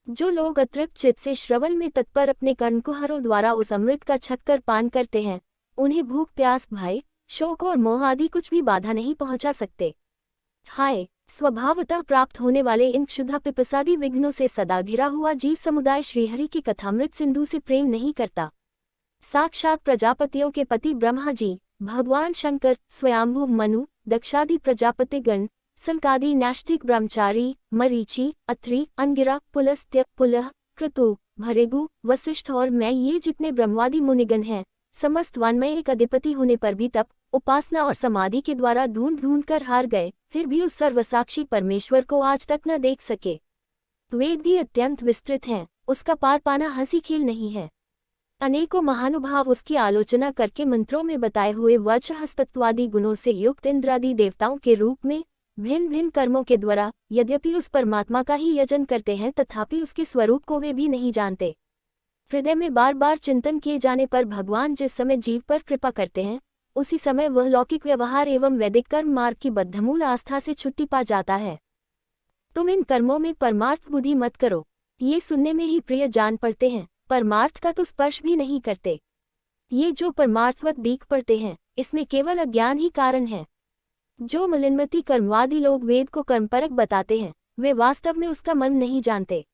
जो लोग अतृप्त चित्त से श्रवण में तत्पर अपने कर्णकुहरों द्वारा उस अमृत का छक्कर पान करते हैं, उन्हें भूख प्यास भय शोक और मोह आदि कुछ भी बाधा नहीं पहुंचा सकते। हाय, स्वभावतः प्राप्त होने वाले इन क्षुधा पिपसादी विघ्नों से सदा घिरा हुआ जीव समुदाय श्रीहरि की कथामृत सिंधु से प्रेम नहीं करता। साक्षात प्रजापतियों के पति ब्रह्मा जी, भगवान शंकर, स्वयंभू मनु, दक्षादि प्रजापतिगण, संकादि नैष्ठिक ब्रह्मचारी, मरीचि, अत्रि, अंगिरा, पुलस्त्य, पुलह, क्रतु, भरेगु, वशिष्ठ और मैं, ये जितने ब्रह्मवादी मुनिगण हैं, समस्त वन में एक अधिपति होने पर भी तप, उपासना और समाधि के द्वारा ढूंढ ढूंढ कर हार गए, फिर भी उस सर्वसाक्षी परमेश्वर को आज तक न देख सके। वेद भी अत्यंत विस्तृत हैं, उसका पार पाना हंसी खेल नहीं है। अनेकों महानुभाव उसकी आलोचना करके मंत्रों में बताए हुए वज्रहस्तत्वादि गुणों से युक्त इंद्रादि देवताओं के रूप में भिन्न भिन्न कर्मों के द्वारा यद्यपि उस परमात्मा का ही यजन करते हैं, तथापि उसके स्वरूप को वे भी नहीं जानते। हृदय में बार बार चिंतन किए जाने पर भगवान जिस समय जीव पर कृपा करते हैं, उसी समय वह लौकिक व्यवहार एवं वैदिक कर्म मार्ग की बद्धमूल आस्था से छुट्टी पा जाता है। तुम इन कर्मों में परमार्थ बुद्धि मत करो, ये सुनने में ही प्रिय जान पड़ते हैं, परमार्थ का तो स्पर्श भी नहीं करते। ये जो परमार्थवत दीख पड़ते हैं, इसमें केवल अज्ञान ही कारण है। जो मलिनमती कर्मवादी लोग वेद को कर्मपरक बताते हैं, वे वास्तव में उसका मन नहीं जानते।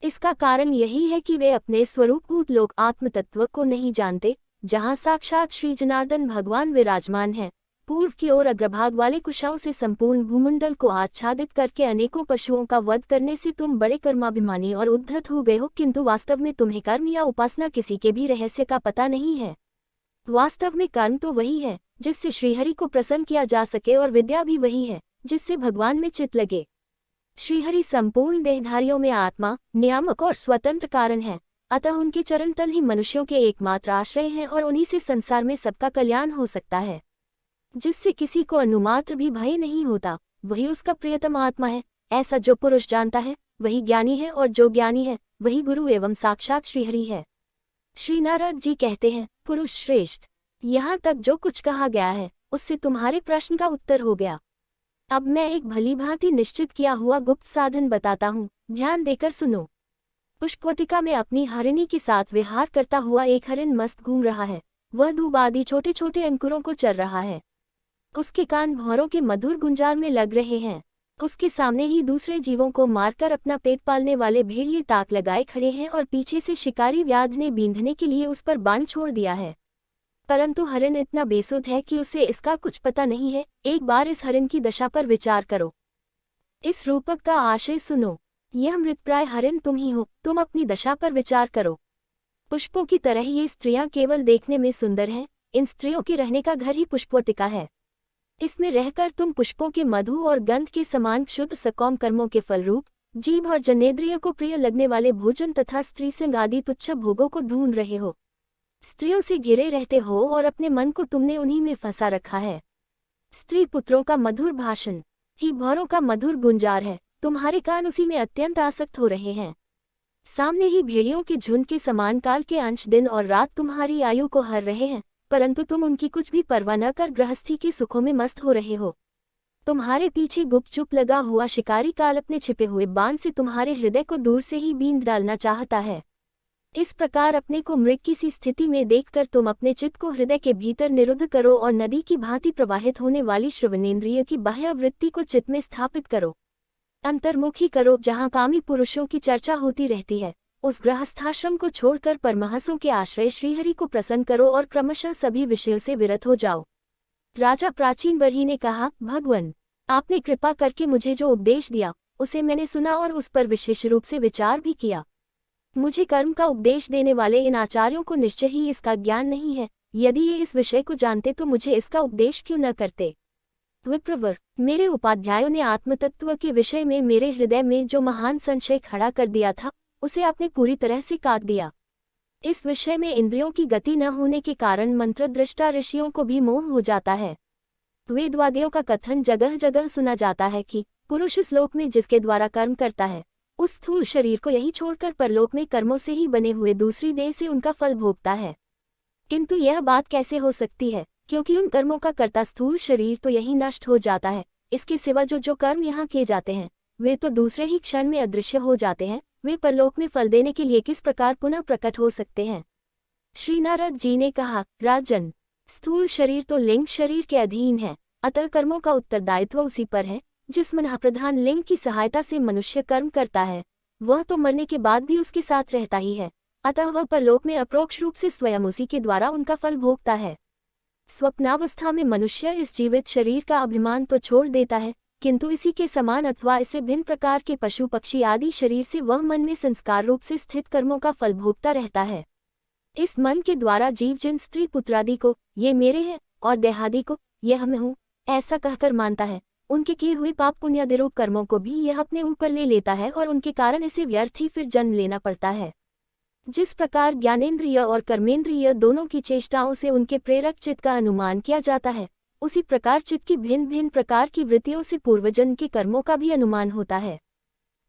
इसका कारण यही है कि वे अपने स्वरूपभूत लोक आत्म तत्व को नहीं जानते, जहाँ साक्षात श्री जनार्दन भगवान विराजमान हैं। पूर्व की ओर अग्रभाग वाले कुशाओं से संपूर्ण भूमंडल को आच्छादित करके अनेकों पशुओं का वध करने से तुम बड़े कर्माभिमानी और उद्धत हो गए हो, किंतु वास्तव में तुम्हें कर्म या उपासना किसी के भी रहस्य का पता नहीं है। वास्तव में कर्म तो वही है जिससे श्रीहरि को प्रसन्न किया जा सके, और विद्या भी वही है जिससे भगवान में चित्त लगे। श्रीहरि संपूर्ण देहधारियों में आत्मा, नियामक और स्वतंत्र कारण है, अतः उनके चरण तल ही मनुष्यों के एकमात्र आश्रय हैं और उन्हीं से संसार में सबका कल्याण हो सकता है। जिससे किसी को अनुमात्र भी भय नहीं होता, वही उसका प्रियतम आत्मा है। ऐसा जो पुरुष जानता है वही ज्ञानी है, और जो ज्ञानी है वही गुरु एवं साक्षात श्रीहरि है। श्री नारद जी कहते हैं, पुरुष श्रेष्ठ, यहाँ तक जो कुछ कहा गया है उससे तुम्हारे प्रश्न का उत्तर हो गया। अब मैं एक भली भांति निश्चित किया हुआ गुप्त साधन बताता हूँ, ध्यान देकर सुनो। पुष्पवाटिका में अपनी हरिणी के साथ विहार करता हुआ एक हरिण मस्त घूम रहा है। वह दूब आदि छोटे छोटे अंकुरों को चर रहा है। उसके कान भौरों के मधुर गुंजार में लग रहे हैं। उसके सामने ही दूसरे जीवों को मारकर अपना पेट पालने वाले भेड़िए ताक लगाए खड़े हैं, और पीछे से शिकारी व्याध ने बींधने के लिए उस पर बाण छोड़ दिया है। परंतु हरिण इतना बेसुध है कि उसे इसका कुछ पता नहीं है। एक बार इस हरिण की दशा पर विचार करो। इस रूपक का आशय सुनो। यह मृतप्राय हरिण तुम ही हो, तुम अपनी दशा पर विचार करो। पुष्पों की तरह ये स्त्रियां केवल देखने में सुंदर हैं, इन स्त्रियों के रहने का घर ही पुष्पवाटिका है। इसमें रहकर तुम पुष्पों के मधु और गंध के समान शुद्ध सकौम कर्मों के फलरूप जीव और जनेन्द्रिय को प्रिय लगने वाले भोजन तथा स्त्री संग आदि तुच्छ भोगों को ढूंढ रहे हो। स्त्रियों से घिरे रहते हो और अपने मन को तुमने उन्हीं में फंसा रखा है। स्त्री पुत्रों का मधुर भाषण ही भौरों का मधुर गुंजार है, तुम्हारे कान उसी में अत्यंत आसक्त हो रहे हैं। सामने ही भेड़ियों के झुंड के समान काल के अंश दिन और रात तुम्हारी आयु को हर रहे हैं, परंतु तुम उनकी कुछ भी परवाह न कर गृहस्थी के सुखों में मस्त हो रहे हो। तुम्हारे पीछे गुपचुप लगा हुआ शिकारी काल अपने छिपे हुए बाण से तुम्हारे हृदय को दूर से ही बींध डालना चाहता है। इस प्रकार अपने को मृग की सी स्थिति में देखकर तुम अपने चित्त को हृदय के भीतर निरुद्ध करो और नदी की भांति प्रवाहित होने वाली श्रवणेन्द्रिय की बाह्य वृत्ति को चित्त में स्थापित करो। अंतर्मुखी करो, जहाँ कामी पुरुषों की चर्चा होती रहती है। उस गृहस्थाश्रम को छोड़कर परमहंसों के आश्रय श्रीहरि को प्रसन्न करो और क्रमशः सभी विषयों से विरत हो जाओ। राजा प्राचीन बरही ने कहा, भगवान, आपने कृपा करके मुझे जो उपदेश दिया उसे मैंने सुना और उस पर विशेष रूप से विचार भी किया। मुझे कर्म का उपदेश देने वाले इन आचार्यों को निश्चय ही इसका ज्ञान नहीं है। यदि ये इस विषय को जानते तो मुझे इसका उपदेश क्यों न करते। विप्रवर, मेरे उपाध्यायों ने आत्मतत्व के विषय में मेरे हृदय में जो महान संशय खड़ा कर दिया था उसे आपने पूरी तरह से काट दिया। इस विषय में इंद्रियों की गति न होने के कारण मंत्रदृष्टा ऋषियों को भी मोह हो जाता है। वेदवादियों का कथन जगह जगह सुना जाता है कि पुरुष इस लोक में जिसके द्वारा कर्म करता है उस स्थूल शरीर को यही छोड़कर परलोक में कर्मों से ही बने हुए दूसरी देह से उनका फल भोगता है। किंतु यह बात कैसे हो सकती है, क्योंकि उन कर्मों का कर्ता स्थूल शरीर तो यही नष्ट हो जाता है। इसके सिवा जो कर्म यहाँ किए जाते हैं वे तो दूसरे ही क्षण में अदृश्य हो जाते हैं। वे परलोक में फल देने के लिए किस प्रकार पुनः प्रकट हो सकते हैं। श्री नारद जी ने कहा, राजन, स्थूल शरीर तो लिंग शरीर के अधीन है, अतः कर्मों का उत्तरदायित्व उसी पर है। जिस मन प्रधान लिंग की सहायता से मनुष्य कर्म करता है वह तो मरने के बाद भी उसके साथ रहता ही है, अतः वह परलोक में अप्रोक्ष रूप से स्वयं उसी के द्वारा उनका फल भोगता है। स्वप्नावस्था में मनुष्य इस जीवित शरीर का अभिमान तो छोड़ देता है, किंतु इसी के समान अथवा इससे भिन्न प्रकार के पशु पक्षी आदि शरीर से वह मन में संस्कार रूप से स्थित कर्मों का फल भोगता रहता है। इस मन के द्वारा जीव जिन स्त्री पुत्रादि को ये मेरे हैं और देहादि को यह मैं हूँ ऐसा कहकर मानता है, उनके किए हुए पाप पुण्यादिरूप कर्मों को भी यह अपने ऊपर ले लेता है और उनके कारण इसे व्यर्थ ही फिर जन्म लेना पड़ता है। जिस प्रकार ज्ञानेंद्रिय और कर्मेंद्रिय दोनों की चेष्टाओं से उनके प्रेरक चित्त का अनुमान किया जाता है, उसी प्रकार चित्त की भिन्न भिन्न प्रकार की वृत्तियों से पूर्वजन्म के कर्मों का भी अनुमान होता है।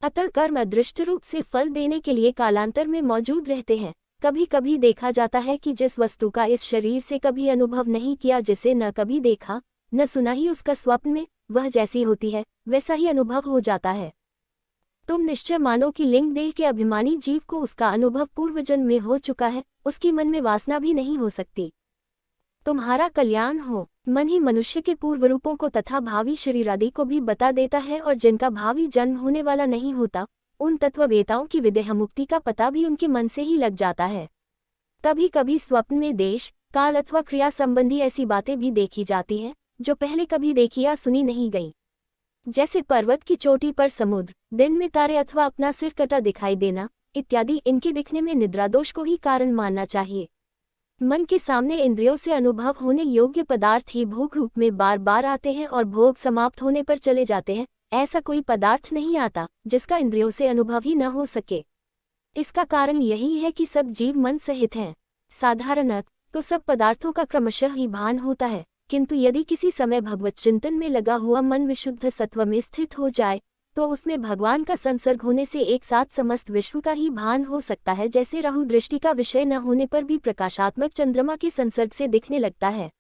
अतः कर्म अदृष्ट रूप से फल देने के लिए कालांतर में मौजूद रहते हैं। कभी कभी देखा जाता है कि जिस वस्तु का इस शरीर से कभी अनुभव नहीं किया, जिसे न कभी देखा न सुना ही, उसका स्वप्न में वह जैसी होती है वैसा ही अनुभव हो जाता है। तुम निश्चय मानो कि लिंग देह के अभिमानी जीव को उसका अनुभव पूर्वजन्म में हो चुका है, उसकी मन में वासना भी नहीं हो सकती। तुम्हारा कल्याण हो। मन ही मनुष्य के पूर्व रूपों को तथा भावी शरीर आदि को भी बता देता है और जिनका भावी जन्म होने वाला नहीं होता, उन तत्ववेताओं की विदेह मुक्ति का पता भी उनके मन से ही लग जाता है। कभी कभी स्वप्न में देश काल अथवा क्रिया संबंधी ऐसी बातें भी देखी जाती हैं जो पहले कभी देखी या सुनी नहीं गई, जैसे पर्वत की चोटी पर समुद्र, दिन में तारे अथवा अपना सिर कटा दिखाई देना इत्यादि। इनके दिखने में निद्रा दोष को ही कारण मानना चाहिए। मन के सामने इंद्रियों से अनुभव होने योग्य पदार्थ ही भोग रूप में बार बार आते हैं और भोग समाप्त होने पर चले जाते हैं। ऐसा कोई पदार्थ नहीं आता जिसका इंद्रियों से अनुभव ही न हो सके। इसका कारण यही है कि सब जीव मन सहित हैं। साधारणतः तो सब पदार्थों का क्रमशः ही भान होता है, किंतु यदि किसी समय भगवत चिंतन में लगा हुआ मन विशुद्ध सत्व में स्थित हो जाए तो उसमें भगवान का संसर्ग होने से एक साथ समस्त विश्व का ही भान हो सकता है, जैसे राहु दृष्टि का विषय न होने पर भी प्रकाशात्मक चंद्रमा के संसर्ग से दिखने लगता है।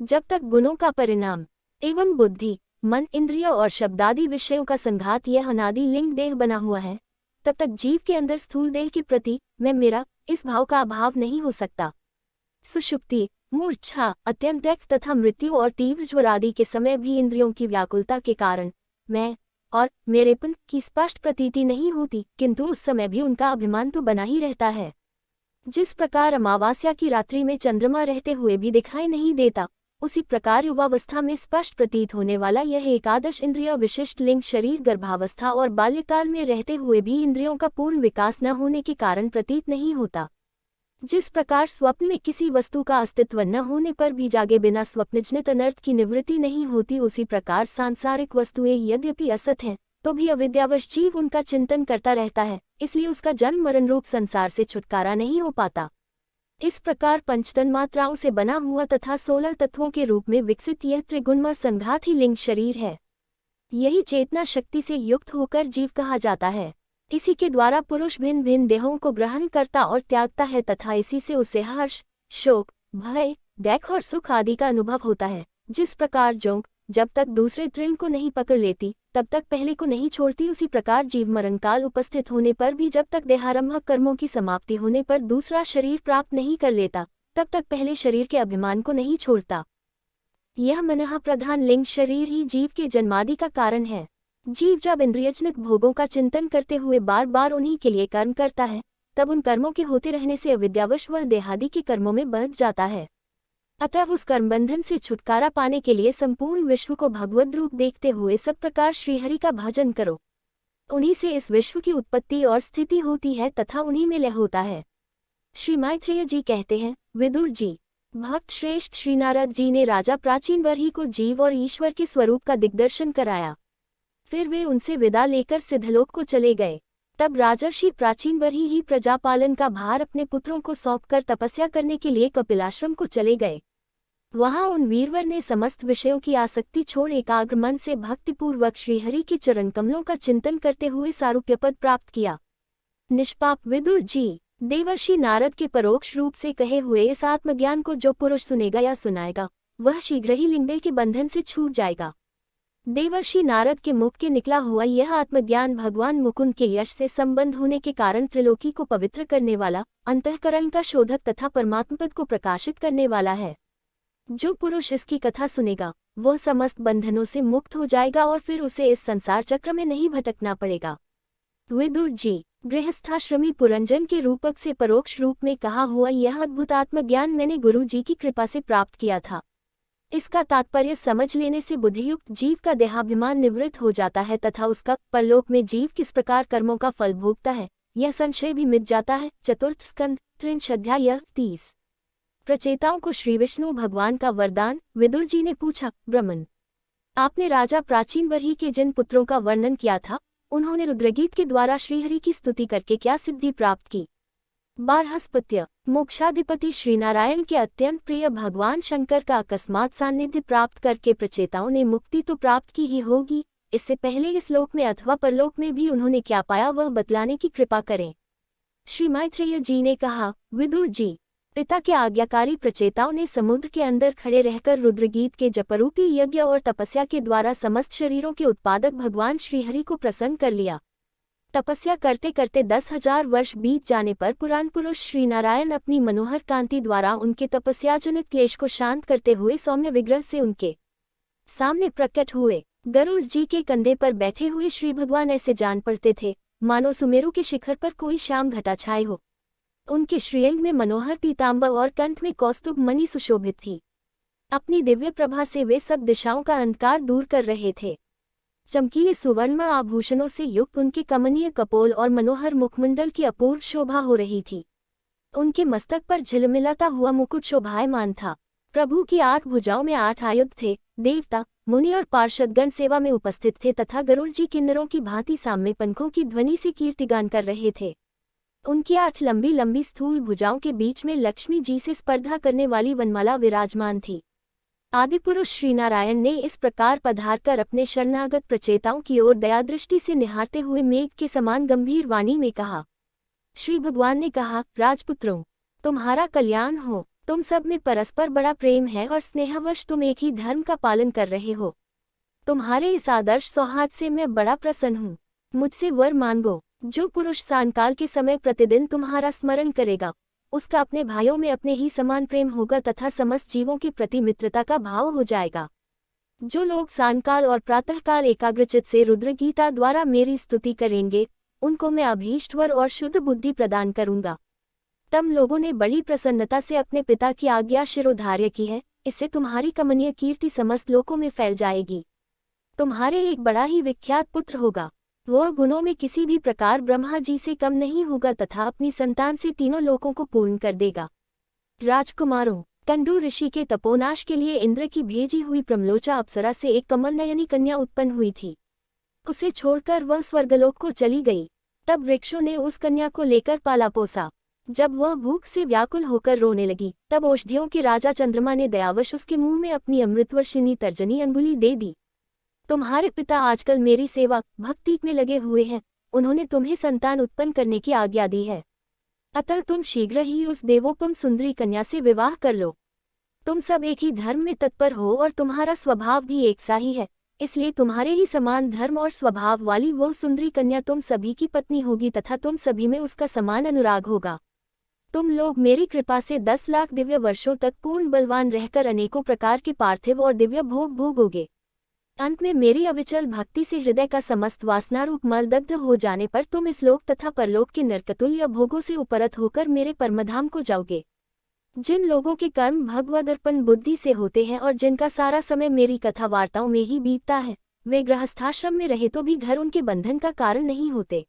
जब तक गुणों का परिणाम एवं बुद्धि, मन, इंद्रिय और शब्दादि विषयों का संघात यह अनादि लिंग देह बना हुआ है, तब तक जीव के अंदर स्थूल देह के प्रति मैं मेरा इस भाव का अभाव नहीं हो सकता। सुषुप्ति, मूर्छा, अत्यंत तथा मृत्यु और तीव्र ज्वर आदि के समय भी इंद्रियों की व्याकुलता के कारण मैं और मेरेपन की स्पष्ट प्रतीति नहीं होती, किंतु उस समय भी उनका अभिमान तो बना ही रहता है। जिस प्रकार अमावास्या की रात्रि में चंद्रमा रहते हुए भी दिखाई नहीं देता, उसी प्रकार युवावस्था में स्पष्ट प्रतीत होने वाला यह एकादश इंद्रिय विशिष्ट लिंग शरीर गर्भावस्था और बाल्यकाल में रहते हुए भी इंद्रियों का पूर्ण विकास न होने के कारण प्रतीत नहीं होता। जिस प्रकार स्वप्न में किसी वस्तु का अस्तित्व न होने पर भी जागे बिना स्वप्नजनित अनर्थ की निवृत्ति नहीं होती, उसी प्रकार सांसारिक वस्तुएं यद्यपि असत हैं तो भी अविद्यावश जीव उनका चिंतन करता रहता है, इसलिए उसका जन्म मरण रूप संसार से छुटकारा नहीं हो पाता। इस प्रकार पंचतन मात्राओं से बना हुआ तथा 16 तत्वों के रूप में विकसित यह त्रिगुणमय संघात ही लिंग शरीर है। यही चेतना शक्ति से युक्त होकर जीव कहा जाता है। इसी के द्वारा पुरुष भिन्न भिन्न देहों को ग्रहण करता और त्यागता है तथा इसी से उसे हर्ष, शोक, भय, दैख और सुख आदि का अनुभव होता है। जिस प्रकार जोंक जब तक दूसरे तृण को नहीं पकड़ लेती तब तक पहले को नहीं छोड़ती, उसी प्रकार जीव मरण काल उपस्थित होने पर भी जब तक देहारंभक कर्मों की समाप्ति होने पर दूसरा शरीर प्राप्त नहीं कर लेता तब तक पहले शरीर के अभिमान को नहीं छोड़ता। यह मनः प्रधान लिंग शरीर ही जीव के जन्मादि का कारण है। जीव जब इंद्रियजनक भोगों का चिंतन करते हुए बार बार उन्हीं के लिए कर्म करता है, तब उन कर्मों के होते रहने से अविद्यावश वह देहादि के कर्मों में बंध जाता है। अतः उस कर्मबंधन से छुटकारा पाने के लिए संपूर्ण विश्व को भगवद रूप देखते हुए सब प्रकार श्रीहरि का भजन करो। उन्हीं से इस विश्व की उत्पत्ति और स्थिति होती है तथा उन्हीं में लय होता है। श्री मैत्रेय जी कहते हैं, विदुर जी, भक्त श्रेष्ठ श्री नारद जी ने राजा प्राचीन वर्ही को जीव और ईश्वर के स्वरूप का दिग्दर्शन कराया। फिर वे उनसे विदा लेकर सिद्धलोक को चले गए। तब राजर्षि प्राचीन वर्ही ही प्रजापालन का भार अपने पुत्रों को सौंपकर तपस्या करने के लिए कपिलाश्रम को चले गए। वहां उन वीरवर ने समस्त विषयों की आसक्ति छोड़ एकाग्र मन से भक्तिपूर्वक श्रीहरि के चरण कमलों का चिंतन करते हुए सारूप्य पद प्राप्त किया। निष्पाप विदुर जी, देवर्षि नारद के परोक्ष रूप से कहे हुए इस आत्मज्ञान को जो पुरुष सुनेगा या सुनाएगा वह शीघ्र ही लिंगदेह के बंधन से छूट जाएगा। देवर्षि नारद के मुख के निकला हुआ यह आत्मज्ञान भगवान मुकुंद के यश से संबंध होने के कारण त्रिलोकी को पवित्र करने वाला, अंतःकरण का शोधक तथा परमात्म पद को प्रकाशित करने वाला है। जो पुरुष इसकी कथा सुनेगा वह समस्त बंधनों से मुक्त हो जाएगा और फिर उसे इस संसार चक्र में नहीं भटकना पड़ेगा। विदुर जी, गृहस्थाश्रमी पुरंजन के रूपक से परोक्ष रूप में कहा हुआ यह अद्भुत आत्मज्ञान मैंने गुरु जी की कृपा से प्राप्त किया था। इसका तात्पर्य समझ लेने से बुद्धियुक्त जीव का देहाभिमान निवृत्त हो जाता है तथा उसका परलोक में जीव किस प्रकार कर्मों का फल भोगता है यह संशय भी मिट जाता है। चतुर्थ स्कंद त्रिंश अध्याय 30। प्रचेताओं को श्री विष्णु भगवान का वरदान। विदुर जी ने पूछा, ब्रह्मन, आपने राजा प्राचीन वर्ही के जिन पुत्रों का वर्णन किया था उन्होंने रुद्रगीत के द्वारा श्रीहरि की स्तुति करके क्या सिद्धि प्राप्त की? बारहस्पत्य, मोक्षाधिपति श्रीनारायण के अत्यंत प्रिय भगवान शंकर का अकस्मात सान्निध्य प्राप्त करके प्रचेताओं ने मुक्ति तो प्राप्त की ही होगी, इससे पहले इस लोक में अथवा परलोक में भी उन्होंने क्या पाया वह बतलाने की कृपा करें। श्री मैत्रेय जी ने कहा, विदुर जी, पिता के आज्ञाकारी प्रचेताओं ने समुद्र के अंदर खड़े रहकर रुद्रगीत के जपरूपी यज्ञ और तपस्या के द्वारा समस्त शरीरों के उत्पादक भगवान श्रीहरि को प्रसन्न कर लिया। तपस्या करते करते 10,000 वर्ष बीत जाने पर पुराण पुरुष श्रीनारायण अपनी मनोहर कांति द्वारा उनके तपस्याजनित क्लेश को शांत करते हुए सौम्य विग्रह से उनके सामने प्रकट हुए। गरुड़ जी के कंधे पर बैठे हुए श्री भगवान ऐसे जान पड़ते थे मानो सुमेरु के शिखर पर कोई श्याम घटा छाए हो। उनके श्रीअंग में मनोहर पीताम्बर और कंठ में कौस्तुभ मणि सुशोभित थी। अपनी दिव्य प्रभा से वे सब दिशाओं का अंधकार दूर कर रहे थे। चमकीले सुवर्ण आभूषणों से युक्त उनके कमनीय कपोल और मनोहर मुखमंडल की अपूर्व शोभा हो रही थी। उनके मस्तक पर झिलमिलाता हुआ मुकुट शोभायमान था। प्रभु की 8 भुजाओं में 8 आयुध थे। देवता, मुनि और पार्षदगण सेवा में उपस्थित थे तथा गरुड़ जी किन्नरों की भांति सामने पंखों की ध्वनि से कीर्तिगान कर रहे थे। उनकी 8 लंबी लंबी स्थूल भुजाओं के बीच में लक्ष्मी जी से स्पर्धा करने वाली वनमाला विराजमान थी। आदिपुरुष श्रीनारायण ने इस प्रकार पधारकर अपने शरणागत प्रचेताओं की ओर दयादृष्टि से निहारते हुए मेघ के समान गंभीर वाणी में कहा। श्री भगवान ने कहा, राजपुत्रों, तुम्हारा कल्याण हो। तुम सब में परस्पर बड़ा प्रेम है और स्नेहवश तुम एक ही धर्म का पालन कर रहे हो। तुम्हारे इस आदर्श सौहार्द से मैं बड़ा प्रसन्न हूँ। मुझसे वर मांगो। जो पुरुष सायंकाल के समय प्रतिदिन तुम्हारा स्मरण करेगा उसका अपने भाइयों में अपने ही समान प्रेम होगा तथा समस्त जीवों के प्रति मित्रता का भाव हो जाएगा। जो लोग सायंकाल और प्रातःकाल एकाग्रचित से रुद्रगीता द्वारा मेरी स्तुति करेंगे उनको मैं अभीष्ट वर और शुद्ध बुद्धि प्रदान करूंगा। तम लोगों ने बड़ी प्रसन्नता से अपने पिता की आज्ञा शिरोधार्य की है। इससे तुम्हारी कमनीय कीर्ति समस्त लोकों में फैल जाएगी। तुम्हारे एक बड़ा ही विख्यात पुत्र होगा। वह गुणों में किसी भी प्रकार ब्रह्मा जी से कम नहीं होगा तथा अपनी संतान से तीनों लोकों को पूर्ण कर देगा। राजकुमारों, कंडू ऋषि के तपोनाश के लिए इंद्र की भेजी हुई प्रमलोचा अप्सरा से एक कमलनयनी कन्या उत्पन्न हुई थी। उसे छोड़कर वह स्वर्गलोक को चली गई। तब वृक्षों ने उस कन्या को लेकर पाला पोसा। जब वह भूख से व्याकुल होकर रोने लगी तब औषधियों के राजा चंद्रमा ने दयावश उसके मुंह में अपनी अमृतवर्षिणी तर्जनी अंगुली दे दी। तुम्हारे पिता आजकल मेरी सेवा भक्ति में लगे हुए हैं। उन्होंने तुम्हें संतान उत्पन्न करने की आज्ञा दी है। अतः तुम शीघ्र ही उस देवोपम सुंदरी कन्या से विवाह कर लो। तुम सब एक ही धर्म में तत्पर हो और तुम्हारा स्वभाव भी एक सा ही है, इसलिए तुम्हारे ही समान धर्म और स्वभाव वाली वो सुंदरी कन्या तुम सभी की पत्नी होगी तथा तुम सभी में उसका समान अनुराग होगा। तुम लोग मेरी कृपा से 10 लाख दिव्य वर्षों तक पूर्ण बलवान रहकर अनेकों प्रकार के पार्थिव और दिव्य भोग भोगोगे। अंत में मेरी अविचल भक्ति से हृदय का समस्त वासनारूप मल दग्ध हो जाने पर तुम इस लोक तथा परलोक के नरकतुल्य भोगों से उपरत होकर मेरे परमधाम को जाओगे। जिन लोगों के कर्म भगवदर्पण बुद्धि से होते हैं और जिनका सारा समय मेरी कथा वार्ताओं में ही बीतता है वे गृहस्थाश्रम में रहे तो भी घर उनके बंधन का कारण नहीं होते।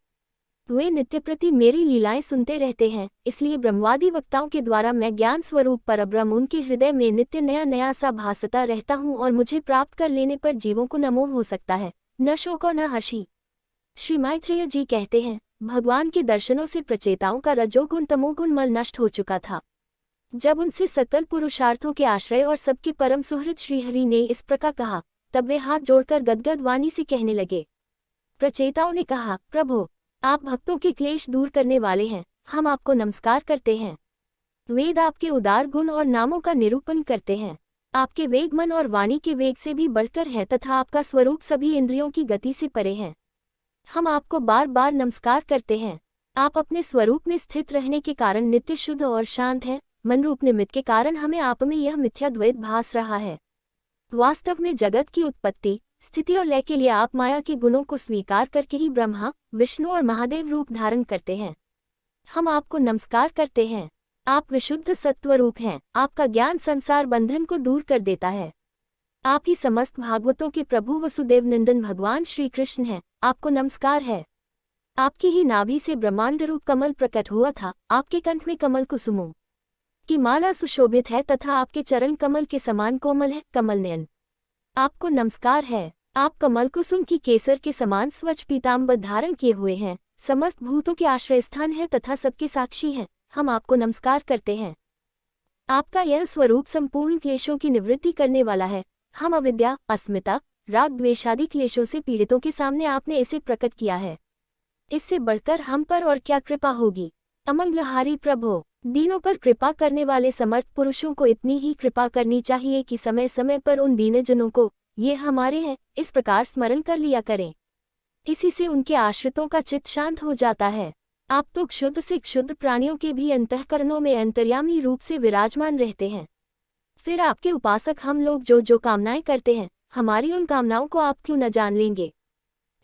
वे नित्य प्रति मेरी लीलाएं सुनते रहते हैं। इसलिए ब्रह्मवादी वक्ताओं के द्वारा मैं ज्ञान स्वरूप परब्रह्म उनके हृदय में नित्य नया नया सा भासता रहता हूँ और मुझे प्राप्त कर लेने पर जीवों को न मोह हो सकता है, न शोक और न हर्षी। श्री मैत्रेय जी कहते हैं, भगवान के दर्शनों से प्रचेताओं का रजोगुण तमोगुण मल नष्ट हो चुका था। जब उनसे सकल पुरुषार्थों के आश्रय और सबके परम सुहृद श्रीहरि ने इस प्रकार कहा तब वे हाथ जोड़कर गदगद वाणी से कहने लगे। प्रचेताओं ने कहा, प्रभु, आप भक्तों के क्लेश दूर करने वाले हैं, हम आपको नमस्कार करते हैं। वेद आपके उदार गुण और नामों का निरूपण करते हैं। आपके वेग मन और वाणी के वेग से भी बढ़कर है तथा आपका स्वरूप सभी इंद्रियों की गति से परे है। हम आपको बार बार नमस्कार करते हैं। आप अपने स्वरूप में स्थित रहने के कारण नित्य शुद्ध और शांत हैं। मन रूप निमित्त के कारण हमें आप में यह मिथ्या द्वैत भास रहा है। वास्तव में जगत की उत्पत्ति, स्थिति और लय के लिए आप माया के गुणों को स्वीकार करके ही ब्रह्मा, विष्णु और महादेव रूप धारण करते हैं। हम आपको नमस्कार करते हैं। आप विशुद्ध सत्व रूप हैं। आपका ज्ञान संसार बंधन को दूर कर देता है। आप ही समस्त भागवतों के प्रभु वसुदेव नंदन भगवान श्री कृष्ण हैं। आपको नमस्कार है। आपकी ही नाभि से ब्रह्मांड रूप कमल प्रकट हुआ था। आपके कंठ में कमल कुसुमों की माला सुशोभित है तथा आपके चरण कमल के समान कोमल है, कमल नयन। आपको नमस्कार है। आप कमल कुसुम की केसर के समान स्वच्छ पीताम्बर धारण किए हुए हैं। समस्त भूतों के आश्रय स्थान है तथा सबके साक्षी हैं। हम आपको नमस्कार करते हैं। आपका यह स्वरूप संपूर्ण क्लेशों की निवृत्ति करने वाला है। हम अविद्या, अस्मिता, राग द्वेषादि क्लेशों से पीड़ितों के सामने आपने इसे प्रकट किया है। इससे बढ़कर हम पर और क्या कृपा होगी। अमंगलहारी प्रभो, दीनों पर कृपा करने वाले समर्थ पुरुषों को इतनी ही कृपा करनी चाहिए कि समय समय पर उन दीनजनों को ये हमारे हैं इस प्रकार स्मरण कर लिया करें। इसी से उनके आश्रितों का चित्त शांत हो जाता है। आप तो क्षुद्र से क्षुद्र प्राणियों के भी अंतःकरणों में अंतर्यामी रूप से विराजमान रहते हैं। फिर आपके उपासक हम लोग जो जो कामनाएं करते हैं, हमारी उन कामनाओं को आप क्यों न जान लेंगे।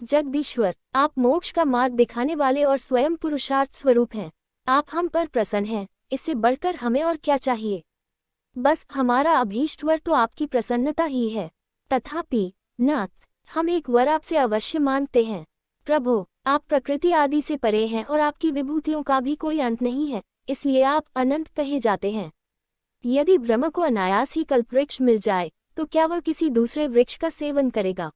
जगदीश्वर, आप मोक्ष का मार्ग दिखाने वाले और स्वयं पुरुषार्थ स्वरूप हैं। आप हम पर प्रसन्न हैं। इससे बढ़कर हमें और क्या चाहिए। बस हमारा अभीष्ट वर तो आपकी प्रसन्नता ही है। तथापि नाथ, हम एक वर आपसे अवश्य मांगते हैं। प्रभो, आप प्रकृति आदि से परे हैं और आपकी विभूतियों का भी कोई अंत नहीं है, इसलिए आप अनंत कहे जाते हैं। यदि ब्रह्म को अनायास ही कल्पवृक्ष मिल जाए तो क्या वह किसी दूसरे वृक्ष का सेवन करेगा।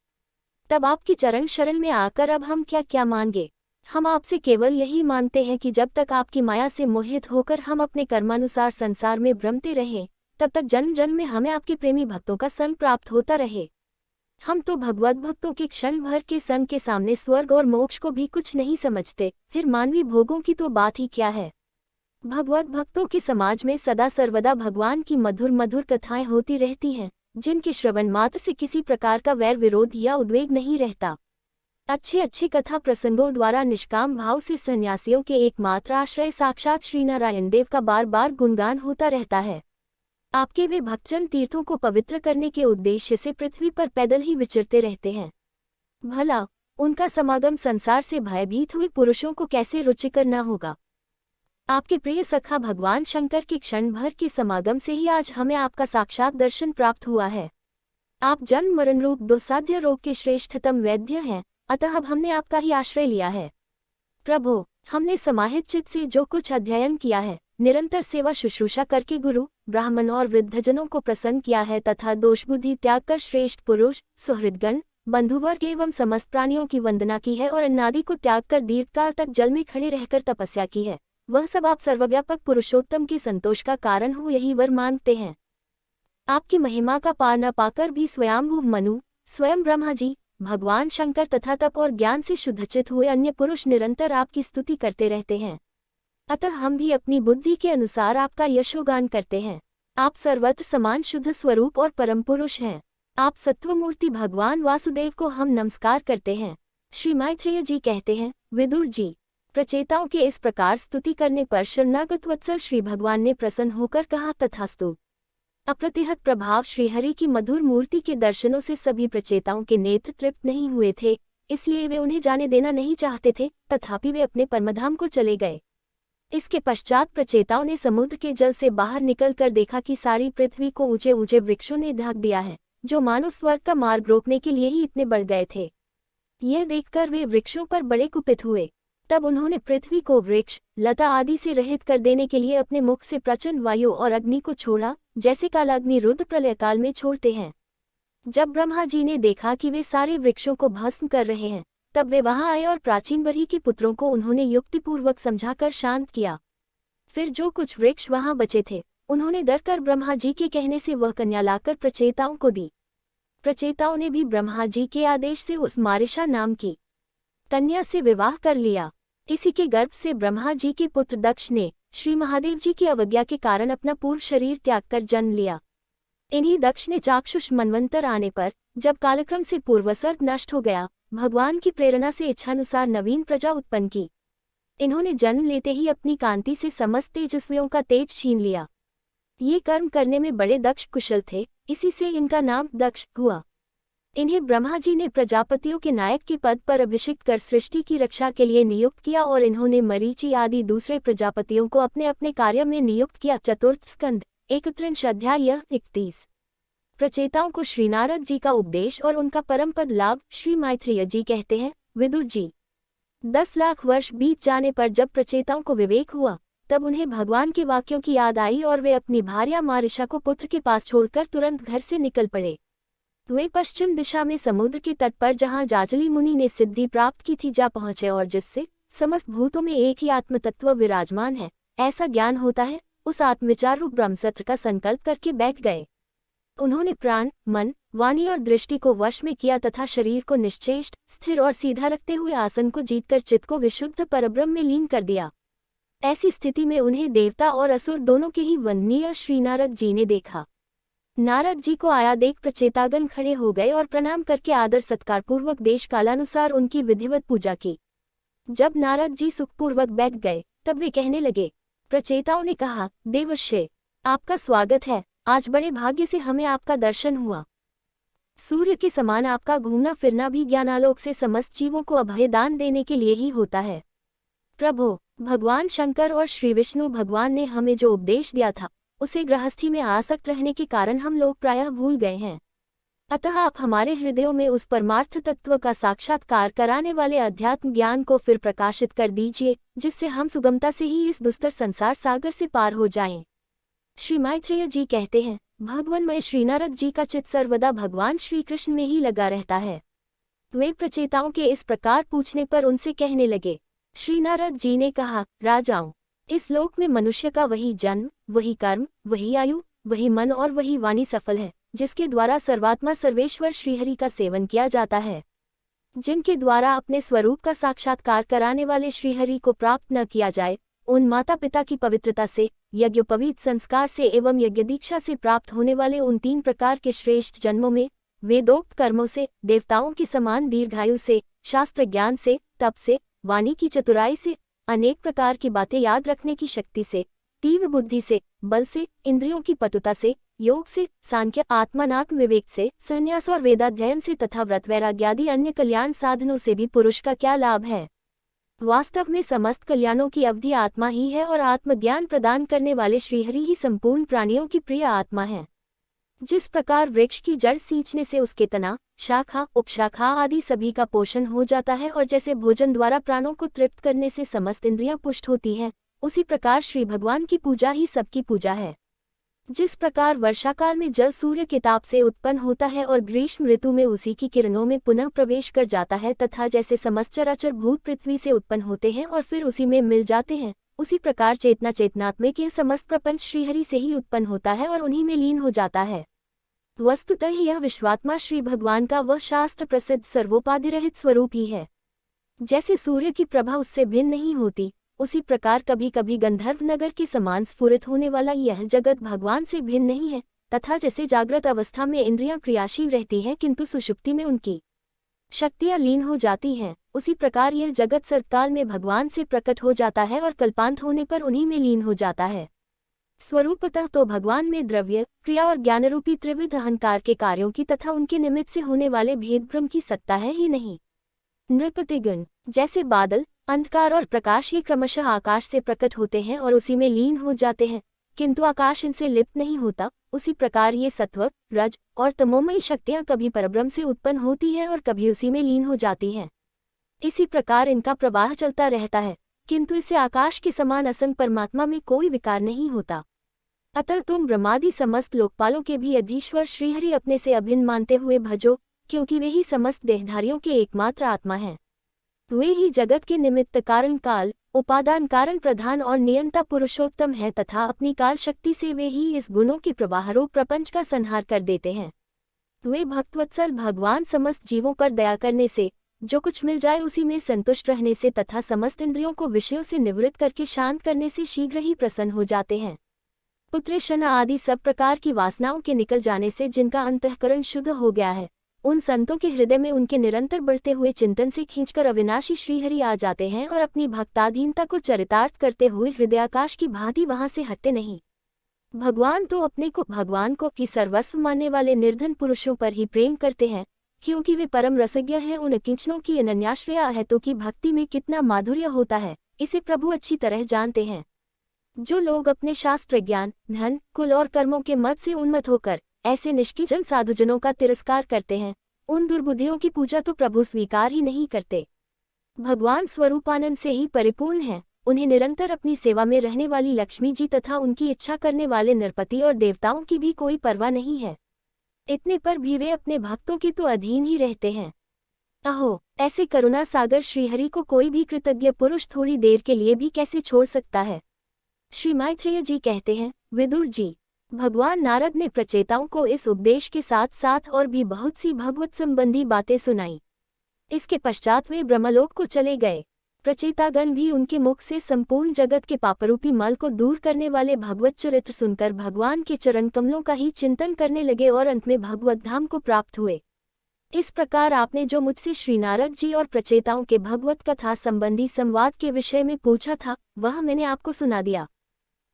तब आपकी चरण शरण में आकर अब हम क्या क्या मांगे। हम आपसे केवल यही मानते हैं कि जब तक आपकी माया से मोहित होकर हम अपने कर्मानुसार संसार में भ्रमते रहें, तब तक जन्म जन्म में हमें आपके प्रेमी भक्तों का संग प्राप्त होता रहे। हम तो भगवत भक्तों के क्षण भर के संग के सामने स्वर्ग और मोक्ष को भी कुछ नहीं समझते, फिर मानवीय भोगों की तो बात ही क्या है। भगवत भक्तों के समाज में सदा सर्वदा भगवान की मधुर मधुर कथाएं होती रहती हैं, जिनके श्रवण मात्र से किसी प्रकार का वैर विरोध या उद्वेग नहीं रहता। अच्छे अच्छे कथा प्रसंगों द्वारा निष्काम भाव से सन्यासियों के एकमात्र आश्रय साक्षात श्री नारायण देव का बार बार गुणगान होता रहता है। आपके वे भक्तजन तीर्थों को पवित्र करने के उद्देश्य से पृथ्वी पर पैदल ही विचरते रहते हैं। भला उनका समागम संसार से भयभीत हुए पुरुषों को कैसे रुचिकर न होगा। आपके प्रिय सखा भगवान शंकर के क्षण भर के समागम से ही आज हमें आपका साक्षात दर्शन प्राप्त हुआ है। आप जन्म मरण रूप दुस्साध्य रोग के श्रेष्ठतम वैद्य हैं, अतः अब हमने आपका ही आश्रय लिया है। प्रभो, हमने समाहित चित्त से जो कुछ अध्ययन किया है, निरंतर सेवा शुश्रूषा करके गुरु, ब्राह्मण और वृद्धजनों को प्रसन्न किया है तथा दोष बुद्धि त्याग कर श्रेष्ठ पुरुष, सुहृदगण, बंधुवर्ग एवं समस्त प्राणियों की वंदना की है और अन्नादि को त्याग कर दीर्घकाल तक जल में खड़े रहकर तपस्या की है। वह सब आप सर्वव्यापक पुरुषोत्तम के संतोष का कारण हो, यही वर मांगते हैं। आपकी महिमा का पार न पाकर भी स्वयंभू मनु, स्वयं ब्रह्मा जी, भगवान शंकर तथा तप और ज्ञान से शुद्धचित हुए अन्य पुरुष निरंतर आपकी स्तुति करते रहते हैं। अतः हम भी अपनी बुद्धि के अनुसार आपका यशोगान करते हैं। आप सर्वत्र समान शुद्ध स्वरूप और परम पुरुष हैं। आप सत्वमूर्ति भगवान वासुदेव को हम नमस्कार करते हैं। श्री मैत्रेय जी कहते हैं, विदुर जी, प्रचेताओं के इस प्रकार स्तुति करने पर शरणागत वत्सल श्री भगवान ने प्रसन्न होकर कहा, तथास्तु। अप्रतिहत प्रभाव श्रीहरि की मधुर मूर्ति के दर्शनों से सभी प्रचेताओं के नेत्र तृप्त नहीं हुए थे, इसलिए वे उन्हें जाने देना नहीं चाहते थे, तथापि वे अपने परमधाम को चले गए। इसके पश्चात प्रचेताओं ने समुद्र के जल से बाहर निकलकर देखा कि सारी पृथ्वी को ऊंचे ऊंचे वृक्षों ने ढक दिया है, जो मानो स्वर्ग का मार्ग रोकने के लिए ही इतने बढ़ गए थे। यह देखकर वे वृक्षों पर बड़े कुपित हुए। तब उन्होंने पृथ्वी को वृक्ष, लता आदि से रहित कर देने के लिए अपने मुख से प्रचंड वायु और अग्नि को छोड़ा, जैसे कालाग्नि रुद्र प्रलय काल में छोड़ते हैं। जब ब्रह्मा जी ने देखा कि वे सारे वृक्षों को भस्म कर रहे हैं, तब वे वहां आए और प्राचीन बरही के पुत्रों को उन्होंने युक्तिपूर्वक समझाकर शांत किया। फिर जो कुछ वृक्ष वहां बचे थे, उन्होंने डरकर ब्रह्मा जी के कहने से वह कन्या लाकर प्रचेताओं को दी। प्रचेताओं ने भी ब्रह्मा जी के आदेश से उस मारिशा नाम की कन्या से विवाह कर लिया। इसी के गर्भ से ब्रह्मा जी के पुत्र दक्ष ने श्री महादेव जी की अवज्ञा के कारण अपना पूर्व शरीर त्याग कर जन्म लिया। इन्हीं दक्ष ने चाक्षुष मनवंतर आने पर, जब कालक्रम से पूर्वसर्ग नष्ट हो गया, भगवान की प्रेरणा से इच्छानुसार नवीन प्रजा उत्पन्न की। इन्होंने जन्म लेते ही अपनी कांति से समस्त तेजस्वियों का तेज छीन लिया। ये कर्म करने में बड़े दक्ष कुशल थे, इसी से इनका नाम दक्ष हुआ। इन्हें ब्रह्मा जी ने प्रजापतियों के नायक के पद पर अभिषिक्त कर सृष्टि की रक्षा के लिए नियुक्त किया और इन्होंने मरीचि आदि दूसरे प्रजापतियों को अपने अपने कार्य में नियुक्त किया। चतुर्थ स्कंद 31 अध्याय 31। प्रचेताओं को श्री नारद जी का उपदेश और उनका परम पद लाभ। श्री मैत्रेय जी कहते हैं, विदुर जी, 10 लाख वर्ष बीत जाने पर जब प्रचेताओं को विवेक हुआ, तब उन्हें भगवान के वाक्यों की याद आई और वे अपनी भार्या मारिशा को पुत्र के पास छोड़कर तुरंत घर से निकल पड़े। वे पश्चिम दिशा में समुद्र के तट पर जहां जाजली मुनि ने सिद्धि प्राप्त की थी जा पहुंचे और जिससे समस्त भूतों में एक ही आत्मतत्व विराजमान है, ऐसा ज्ञान होता है, उस आत्मविचार रूप ब्रह्मसत्र का संकल्प करके बैठ गए। उन्होंने प्राण, मन, वाणी और दृष्टि को वश में किया तथा शरीर को निश्चेष्ट, स्थिर और सीधा रखते हुए आसन को जीतकर चित्त को विशुद्ध परब्रह्म में लीन कर दिया। ऐसी स्थिति में उन्हें देवता और असुर दोनों के ही वंदनीय श्री नारद जी ने देखा। नारद जी को आया देख प्रचेतागण खड़े हो गए और प्रणाम करके आदर सत्कार पूर्वक देश कालानुसार उनकी विधिवत पूजा की। जब नारद जी सुखपूर्वक बैठ गए, तब वे कहने लगे। प्रचेताओं ने कहा, देवर्षि, आपका स्वागत है, आज बड़े भाग्य से हमें आपका दर्शन हुआ। सूर्य के समान आपका घूमना फिरना भी ज्ञानालोक से समस्त जीवों को अभय दान देने के लिए ही होता है। प्रभो, भगवान शंकर और श्री विष्णु भगवान ने हमें जो उपदेश दिया था, उसे गृहस्थी में आसक्त रहने के कारण हम लोग प्रायः भूल गए हैं। अतः आप हमारे हृदयों में उस परमार्थ तत्व का साक्षात्कार कराने वाले अध्यात्म ज्ञान को फिर प्रकाशित कर दीजिए, जिससे हम सुगमता से ही इस दुस्तर संसार सागर से पार हो जाएं। श्री मैत्रेय जी कहते हैं, भगवानमय श्री नारद जी का चित्त सर्वदा भगवान श्री कृष्ण में ही लगा रहता है। वे प्रचेताओं के इस प्रकार पूछने पर उनसे कहने लगे। श्री नारद जी ने कहा, राजाओं, इस लोक में मनुष्य का वही जन्म, वही कर्म, वही आयु, वही मन और वही वाणी सफल है, जिसके द्वारा सर्वात्मा सर्वेश्वर श्रीहरि का सेवन किया जाता है। जिनके द्वारा अपने स्वरूप का साक्षात्कार कराने वाले श्रीहरि को प्राप्त न किया जाए, उन माता पिता की पवित्रता से, यज्ञोपवीत संस्कार से एवं यज्ञ दीक्षा से प्राप्त होने वाले उन 3 प्रकार के श्रेष्ठ जन्मों में, वेदोक्त कर्मों से, देवताओं के समान दीर्घायु से, शास्त्र ज्ञान से, तप से, वाणी की चतुराई से, अनेक प्रकार की बातें याद रखने की शक्ति से, तीव्र बुद्धि से, बल से, इंद्रियों की पटुता से, योग से, सांख्य आत्मानात्म विवेक से, संन्यास और वेदाध्ययन से तथा व्रत वैराग्यादि अन्य कल्याण साधनों से भी पुरुष का क्या लाभ है। वास्तव में समस्त कल्याणों की अवधि आत्मा ही है और आत्मज्ञान प्रदान करने वाले श्रीहरि ही संपूर्ण प्राणियों की प्रिय आत्मा है। जिस प्रकार वृक्ष की जड़ सींचने से उसके तना, शाखा, उपशाखा आदि सभी का पोषण हो जाता है और जैसे भोजन द्वारा प्राणों को तृप्त करने से समस्त इंद्रियां पुष्ट होती हैं, उसी प्रकार श्री भगवान की पूजा ही सबकी पूजा है। जिस प्रकार वर्षाकाल में जल सूर्य के ताप से उत्पन्न होता है और ग्रीष्म ऋतु में उसी की किरणों में पुनः प्रवेश कर जाता है, तथा जैसे समस्त चराचर भूत पृथ्वी से उत्पन्न होते हैं और फिर उसी में मिल जाते हैं, उसी प्रकार चेतना चेतनात्मिक यह समस्त प्रपंच श्रीहरि से ही उत्पन्न होता है और उन्हीं में लीन हो जाता है। वस्तुतः यह विश्वात्मा श्री भगवान का वह शास्त्र प्रसिद्ध सर्वोपाधि रहित स्वरूप ही है। जैसे सूर्य की प्रभा उससे भिन्न नहीं होती, उसी प्रकार कभी कभी गंधर्व नगर के समान स्फुरित होने वाला यह जगत भगवान से भिन्न नहीं है, तथा जैसे जागृत अवस्था में इंद्रियां क्रियाशील रहती हैं किंतु सुषुप्ति में उनकी शक्तियां लीन हो जाती हैं, उसी प्रकार यह जगत सर्वकाल में भगवान से प्रकट हो जाता है और कल्पांत होने पर उन्हीं में लीन हो जाता है। स्वरूपतः तो भगवान में द्रव्य, क्रिया और ज्ञानरूपी त्रिविध अहंकार के कार्यों की तथा उनके निमित्त से होने वाले भेद भ्रम की सत्ता है ही नहीं। नृपतिगण, जैसे बादल, अंधकार और प्रकाश ये क्रमशः आकाश से प्रकट होते हैं और उसी में लीन हो जाते हैं, किंतु आकाश इनसे लिप्त नहीं होता, उसी प्रकार ये सत्व, रज और तमोमयी शक्तियां कभी परब्रह्म से उत्पन्न होती हैं और कभी उसी में लीन हो जाती हैं। इसी प्रकार इनका प्रवाह चलता रहता है, किंतु इसे आकाश के समान असंग परमात्मा में कोई विकार नहीं होता। अतः तुम ब्रह्मादि समस्त लोकपालों के भी अधीश्वर श्रीहरि अपने से अभिन्न मानते हुए भजो, क्योंकि वे ही समस्त देहधारियों के एकमात्र आत्मा हैं। वे ही जगत के निमित्त कारण काल, उपादान कारण प्रधान और नियंता पुरुषोत्तम है तथा अपनी काल शक्ति से वे ही इस गुणों के प्रवाहरूप प्रपंच का संहार कर देते हैं। वे भक्तवत्सल भगवान समस्त जीवों पर दया करने से, जो कुछ मिल जाए उसी में संतुष्ट रहने से तथा समस्त इंद्रियों को विषयों से निवृत्त करके शांत करने से शीघ्र ही प्रसन्न हो जाते हैं। पुत्रेशना आदि सब प्रकार की वासनाओं के निकल जाने से जिनका अंतःकरण शुद्ध हो गया है, उन संतों के हृदय में उनके निरंतर बढ़ते हुए चिंतन से खींचकर अविनाशी श्रीहरि आ जाते हैं और अपनी भक्ताधीनता को चरितार्थ करते हुए हृदयाकाश की भांति वहां से हटते नहीं। भगवान तो अपने को भगवान को की सर्वस्व मानने वाले निर्धन पुरुषों पर ही प्रेम करते हैं, क्योंकि वे परम रसज्ञ हैं। उन किंचनों की अनन्याश्रया अहतों की भक्ति में कितना माधुर्य होता है, इसे प्रभु अच्छी तरह जानते हैं। जो लोग अपने शास्त्र ज्ञान, धन, कुल और कर्मों के मत से उन्मत्त होकर ऐसे निष्किंचन साधुजनों का तिरस्कार करते हैं, उन दुर्बुद्धियों की पूजा तो प्रभु स्वीकार ही नहीं करते। भगवान स्वरूपानंद से ही परिपूर्ण हैं। उन्हें निरंतर अपनी सेवा में रहने वाली लक्ष्मी जी तथा उनकी इच्छा करने वाले नरपति और देवताओं की भी कोई परवाह नहीं है। इतने पर भी वे अपने भक्तों के तो अधीन ही रहते हैं। अहो, ऐसे करुणा सागर श्रीहरि को कोई भी कृतज्ञ पुरुष थोड़ी देर के लिए भी कैसे छोड़ सकता है। श्री मैत्रेय जी कहते हैं, विदुर जी, भगवान नारद ने प्रचेताओं को इस उपदेश के साथ साथ और भी बहुत सी भगवत संबंधी बातें सुनाई। इसके पश्चात वे ब्रह्मलोक को चले गए। प्रचेतागण भी उनके मुख से संपूर्ण जगत के पापरूपी मल को दूर करने वाले भगवत चरित्र सुनकर भगवान के चरण कमलों का ही चिंतन करने लगे और अंत में भगवत धाम को प्राप्त हुए। इस प्रकार आपने जो मुझसे श्री नारद जी और प्रचेताओं के भगवत कथा संबंधी संवाद के विषय में पूछा था, वह मैंने आपको सुना दिया।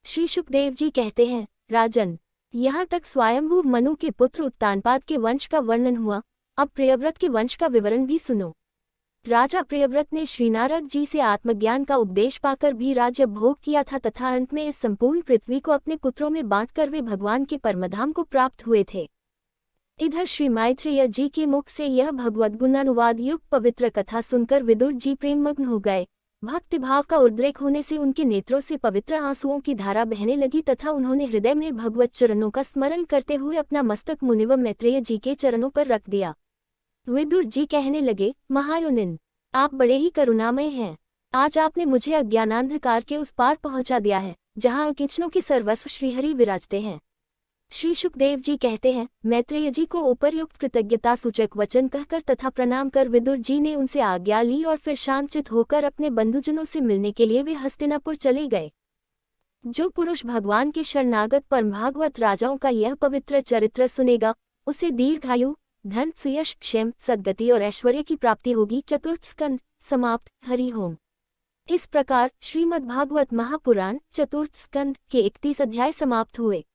श्री शुकदेव जी कहते हैं, राजन, यहाँ तक स्वयंभू मनु के पुत्र उत्तानपाद के वंश का वर्णन हुआ। अब प्रियव्रत के वंश का विवरण भी सुनो। राजा प्रियव्रत ने श्री नारद जी से आत्मज्ञान का उपदेश पाकर भी राज्य भोग किया था तथा अंत में इस संपूर्ण पृथ्वी को अपने पुत्रों में बांटकर वे भगवान के परमधाम को प्राप्त हुए थे। इधर श्री मैत्रेय जी के मुख से यह भगवत गुणानुवाद युक्त पवित्र कथा सुनकर विदुर जी प्रेममग्न हो गए। भक्तिभाव का उद्रेक होने से उनके नेत्रों से पवित्र आंसुओं की धारा बहने लगी तथा उन्होंने हृदय में भगवत चरणों का स्मरण करते हुए अपना मस्तक मुनिव मैत्रेय जी के चरणों पर रख दिया। विदुर जी कहने लगे, महायोनिन, आप बड़े ही करुणामय हैं। आज आपने मुझे अज्ञानांधकार के उस पार पहुंचा दिया है, जहां अकिंचनों के सर्वस्व श्रीहरि विराजते हैं। श्री शुकदेव जी कहते हैं, मैत्रेय जी को उपर्युक्त कृतज्ञता सूचक वचन कहकर तथा प्रणाम कर विदुर जी ने उनसे आज्ञा ली और फिर शांतचित होकर अपने बंधुजनों से मिलने के लिए वे हस्तिनापुर चले गए। जो पुरुष भगवान के शरणागत परमभागवत राजाओं का यह पवित्र चरित्र सुनेगा, उसे दीर्घायु, धन, सुयश, क्षेम, सद्गति और ऐश्वर्य की प्राप्ति होगी। चतुर्थ स्कंद समाप्त। हरि ओम। इस प्रकार श्रीमद्भागवत महापुराण चतुर्थ स्कंद के 31 अध्याय समाप्त हुए।